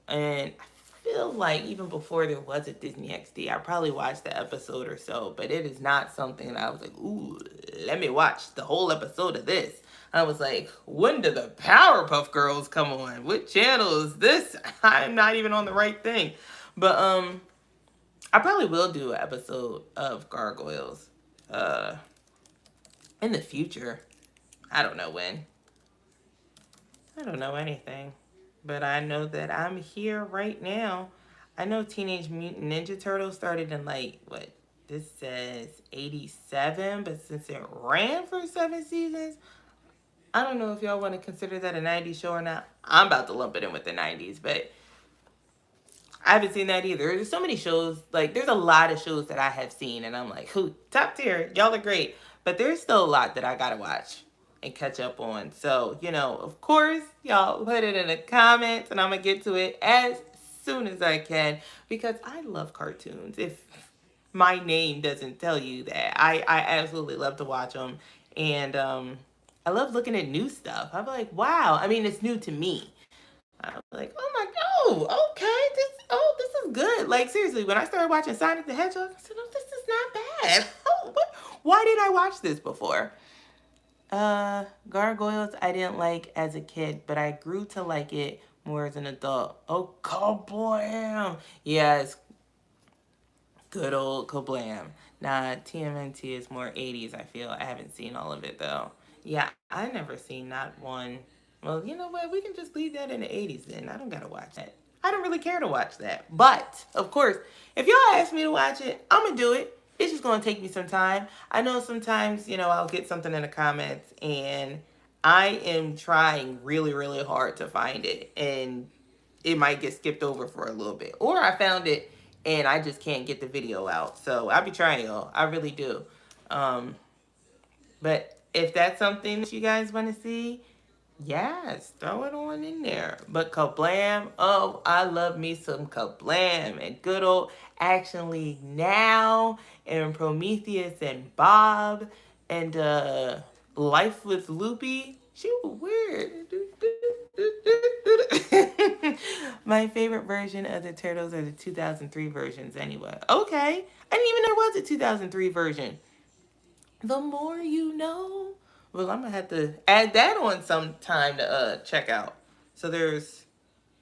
and I feel like even before there was a Disney XD, I probably watched the episode or so, but it is not something that I was like, ooh, let me watch the whole episode of this. I was like, when do the Powerpuff Girls come on? What channel is this? I'm not even on the right thing. But I probably will do an episode of Gargoyles in the future. I don't know when. I don't know anything. But I know that I'm here right now. I know Teenage Mutant Ninja Turtles started in like, what? This says 87, but since it ran for 7 seasons, I don't know if y'all want to consider that a 90s show or not. I'm about to lump it in with the 90s, but I haven't seen that either. There's so many shows, like there's a lot of shows that I have seen and I'm like, who, top tier, y'all are great. But there's still a lot that I gotta watch and catch up on. So, you know, of course, y'all put it in the comments and I'm gonna get to it as soon as I can because I love cartoons. If my name doesn't tell you that, I absolutely love to watch them. And I love looking at new stuff. I'm like, wow. I mean, it's new to me. I'm like, oh my, oh, okay, this is good. Like seriously, when I started watching Sonic the Hedgehog, I said, oh, this is not bad. Oh, why did I watch this before? Gargoyles I didn't like as a kid, but I grew to like it more as an adult. Oh, kablam! Yes, good old kablam. Nah, TMNT is more 80s, I feel. I haven't seen all of it though. Yeah, I never seen not one. Well, you know what? We can just leave that in the 80s then. I don't gotta watch that. I don't really care to watch that. But, of course, if y'all ask me to watch it, I'm gonna do it. It's just gonna take me some time. I know sometimes, you know, I'll get something in the comments and I am trying really, really hard to find it. And it might get skipped over for a little bit. Or I found it and I just can't get the video out. So I'll be trying, y'all. I really do. But if that's something that you guys want to see, yes, throw it on in there. But Kablam, oh, I love me some Kablam and good old Action League Now and Prometheus and Bob and Life with Loopy. She was weird. My favorite version of the Turtles are the 2003 versions anyway. Okay. I didn't even know there was a 2003 version. The more you know. Well, I'm going to have to add that on sometime to check out. So there's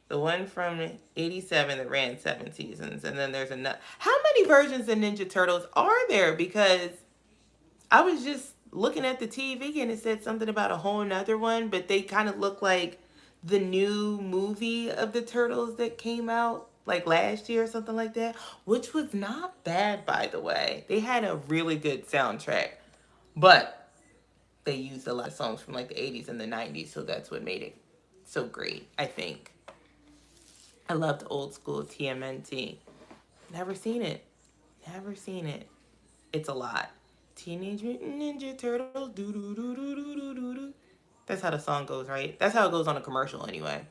the one from 87 that ran 7 seasons. And then there's another. How many versions of Ninja Turtles are there? Because I was just looking at the TV and it said something about a whole nother one. But they kind of look like the new movie of the Turtles that came out like last year or something like that. Which was not bad, by the way. They had a really good soundtrack. But they used a lot of songs from like the 80s and the 90s, so that's what made it so great, I think. I loved old school TMNT. Never seen it. Never seen it. It's a lot. Teenage Mutant Ninja Turtles. Do do do do do do do do. That's how the song goes, right? That's how it goes on a commercial, anyway.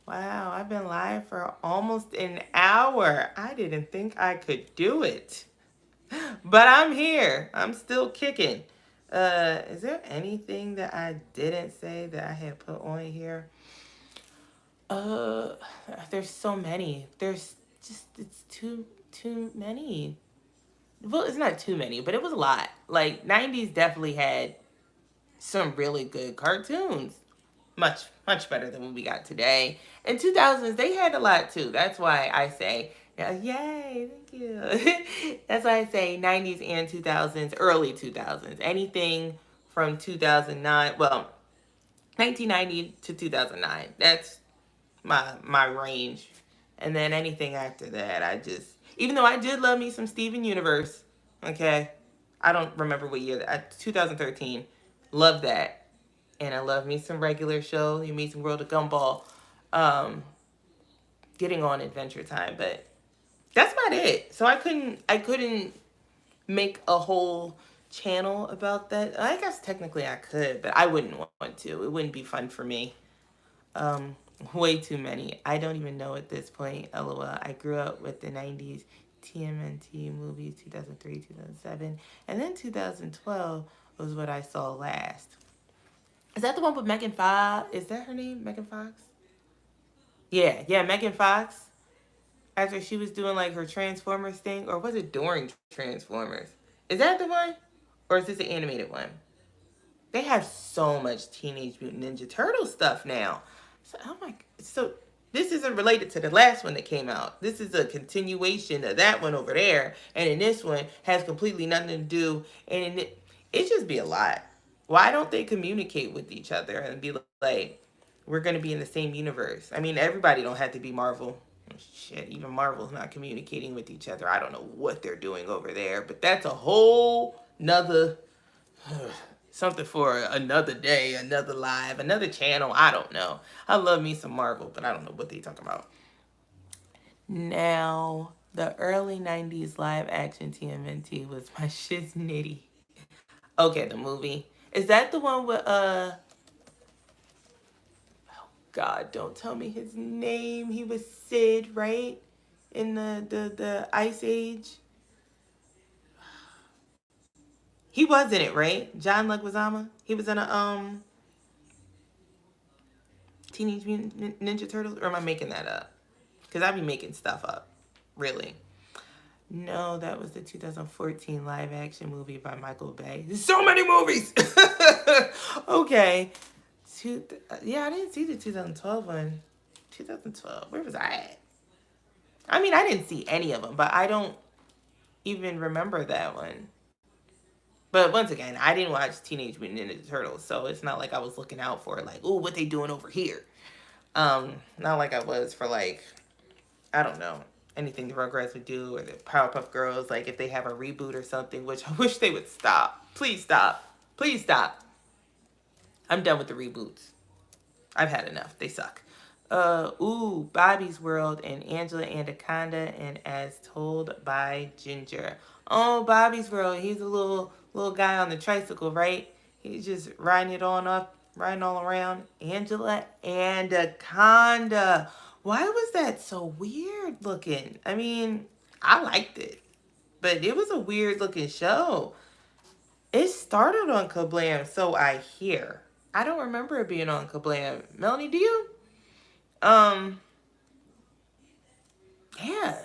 Wow, I've been live for almost an hour. I didn't think I could do it. But I'm here. I'm still kicking. Is there anything that I didn't say that I had put on here? Uh, there's so many. There's just it's too many. Well, it's not too many, but it was a lot. Like 90's definitely had some really good cartoons. Much better than what we got today. And 2000s they had a lot too. That's why I say yay, thank you. That's why I say 90's and 2000s, early 2000s. Anything from 2009, well, 1990 to 2009. That's my range. And then anything after that, I just, even though I did love me some Steven Universe, okay, I don't remember what year, 2013, love that. And I love me some regular show, you meet some World of Gumball, um, getting on Adventure Time, but that's about it. So I couldn't make a whole channel about that. I guess technically I could, but I wouldn't want to. It wouldn't be fun for me. Um, Way too many. I don't even know at this point. LOL. I grew up with the 90's TMNT movies, 2003, 2007, and then 2012 was what I saw last. Is that the one with Megan Fox? Is that her name? Megan Fox? Yeah, Megan Fox. After she was doing like her Transformers thing, or was it during Transformers? Is that the one? Or is this the animated one? They have so much Teenage Mutant Ninja Turtle stuff now. So I'm like, so this isn't related to the last one that came out. This is a continuation of that one over there, and in this one has completely nothing to do. And it just be a lot. Why don't they communicate with each other and be like, we're gonna be in the same universe? I mean, everybody don't have to be Marvel. Shit, even Marvel's not communicating with each other. I don't know what they're doing over there, but that's a whole nother something for another day, another live, another channel. I don't know. I love me some Marvel, but I don't know what they talking about. Now, the early 90's live action TMNT was my shiz nitty. Okay, the movie. Is that the one with God, don't tell me his name. He was Sid, right? In the Ice Age. He was in it, right? John Leguizamo. He was in a Teenage Mutant Ninja Turtles, or am I making that up? Because I be making stuff up, really. No, that was the 2014 live action movie by Michael Bay. There's so many movies. Okay, yeah, I didn't see the 2012 one. 2012, where was I at? I mean, I didn't see any of them, but I don't even remember that one. But once again, I didn't watch Teenage Mutant Ninja Turtles, so it's not like I was looking out for like, oh, what they doing over here. Not like I was for like, I don't know, anything the Rugrats would do or the Powerpuff Girls, like if they have a reboot or something, which I wish they would stop. Please stop. Please stop. I'm done with the reboots. I've had enough. They suck. Bobby's World and Angela Anaconda and As Told by Ginger. Oh, Bobby's World. He's a little guy on the tricycle, right? He's just riding it on up, riding all around. Angela Anaconda. Why was that so weird looking? I mean, I liked it, but it was a weird looking show. It started on Kablam, so I hear. I don't remember it being on Kablam. Melanie, do you? Um, yeah.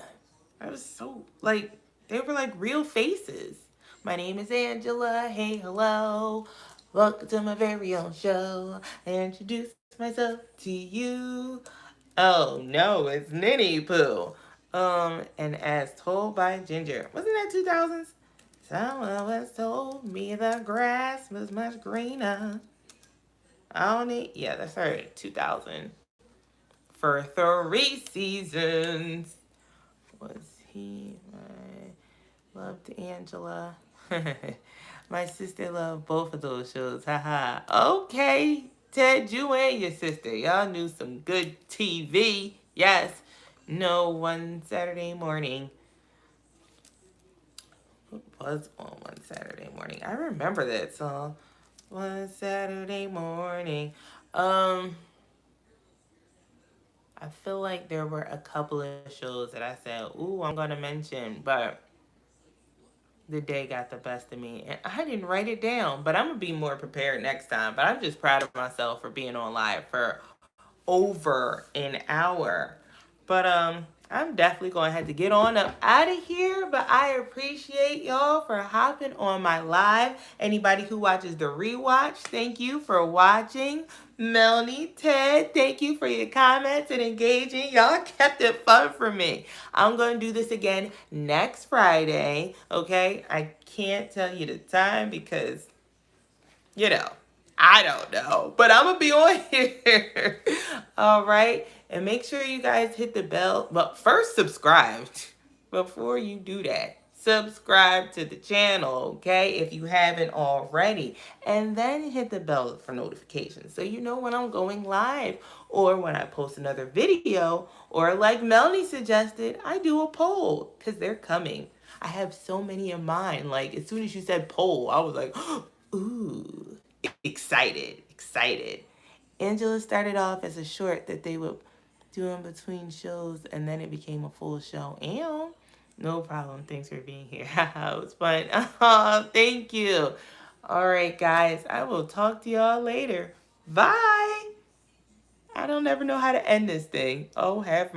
I was so, like, they were like real faces. My name is Angela. Hey, hello. Welcome to my very own show. I introduce myself to you. Oh, no, it's Ninny Pooh. And As Told by Ginger. Wasn't that 2000s? Someone once told me the grass was much greener. I don't need, yeah, that's right, 2000. For 3 seasons. Was he my loved Angela? My sister loved both of those shows. Haha. Okay, Ted, you and your sister. Y'all knew some good TV. Yes. No, one Saturday morning. Who was on one Saturday morning? I remember that song. One Saturday morning. I feel like there were a couple of shows that I said, ooh, I'm gonna mention, but the day got the best of me. And I didn't write it down, but I'm gonna be more prepared next time. But I'm just proud of myself for being on live for over an hour. But I'm definitely going to have to get on up out of here. But I appreciate y'all for hopping on my live. Anybody who watches the rewatch, thank you for watching. Melanie, Ted, thank you for your comments and engaging. Y'all kept it fun for me. I'm going to do this again next Friday. Okay, I can't tell you the time because I don't know, but I'm gonna be on here. All right, and make sure you guys hit the bell. But first, subscribe before you do that. Subscribe to the channel, okay, if you haven't already, and then hit the bell for notifications so you know when I'm going live or when I post another video, or like Melanie suggested, I do a poll because they're coming. I have so many in mind. Like as soon as you said poll, I was like, ooh, excited. Angela started off as a short that they would do in between shows, and then it became a full show. And no problem. Thanks for being here. It was fun. Oh, thank you. All right, guys. I will talk to y'all later. Bye. I don't ever know how to end this thing. Oh, have mercy.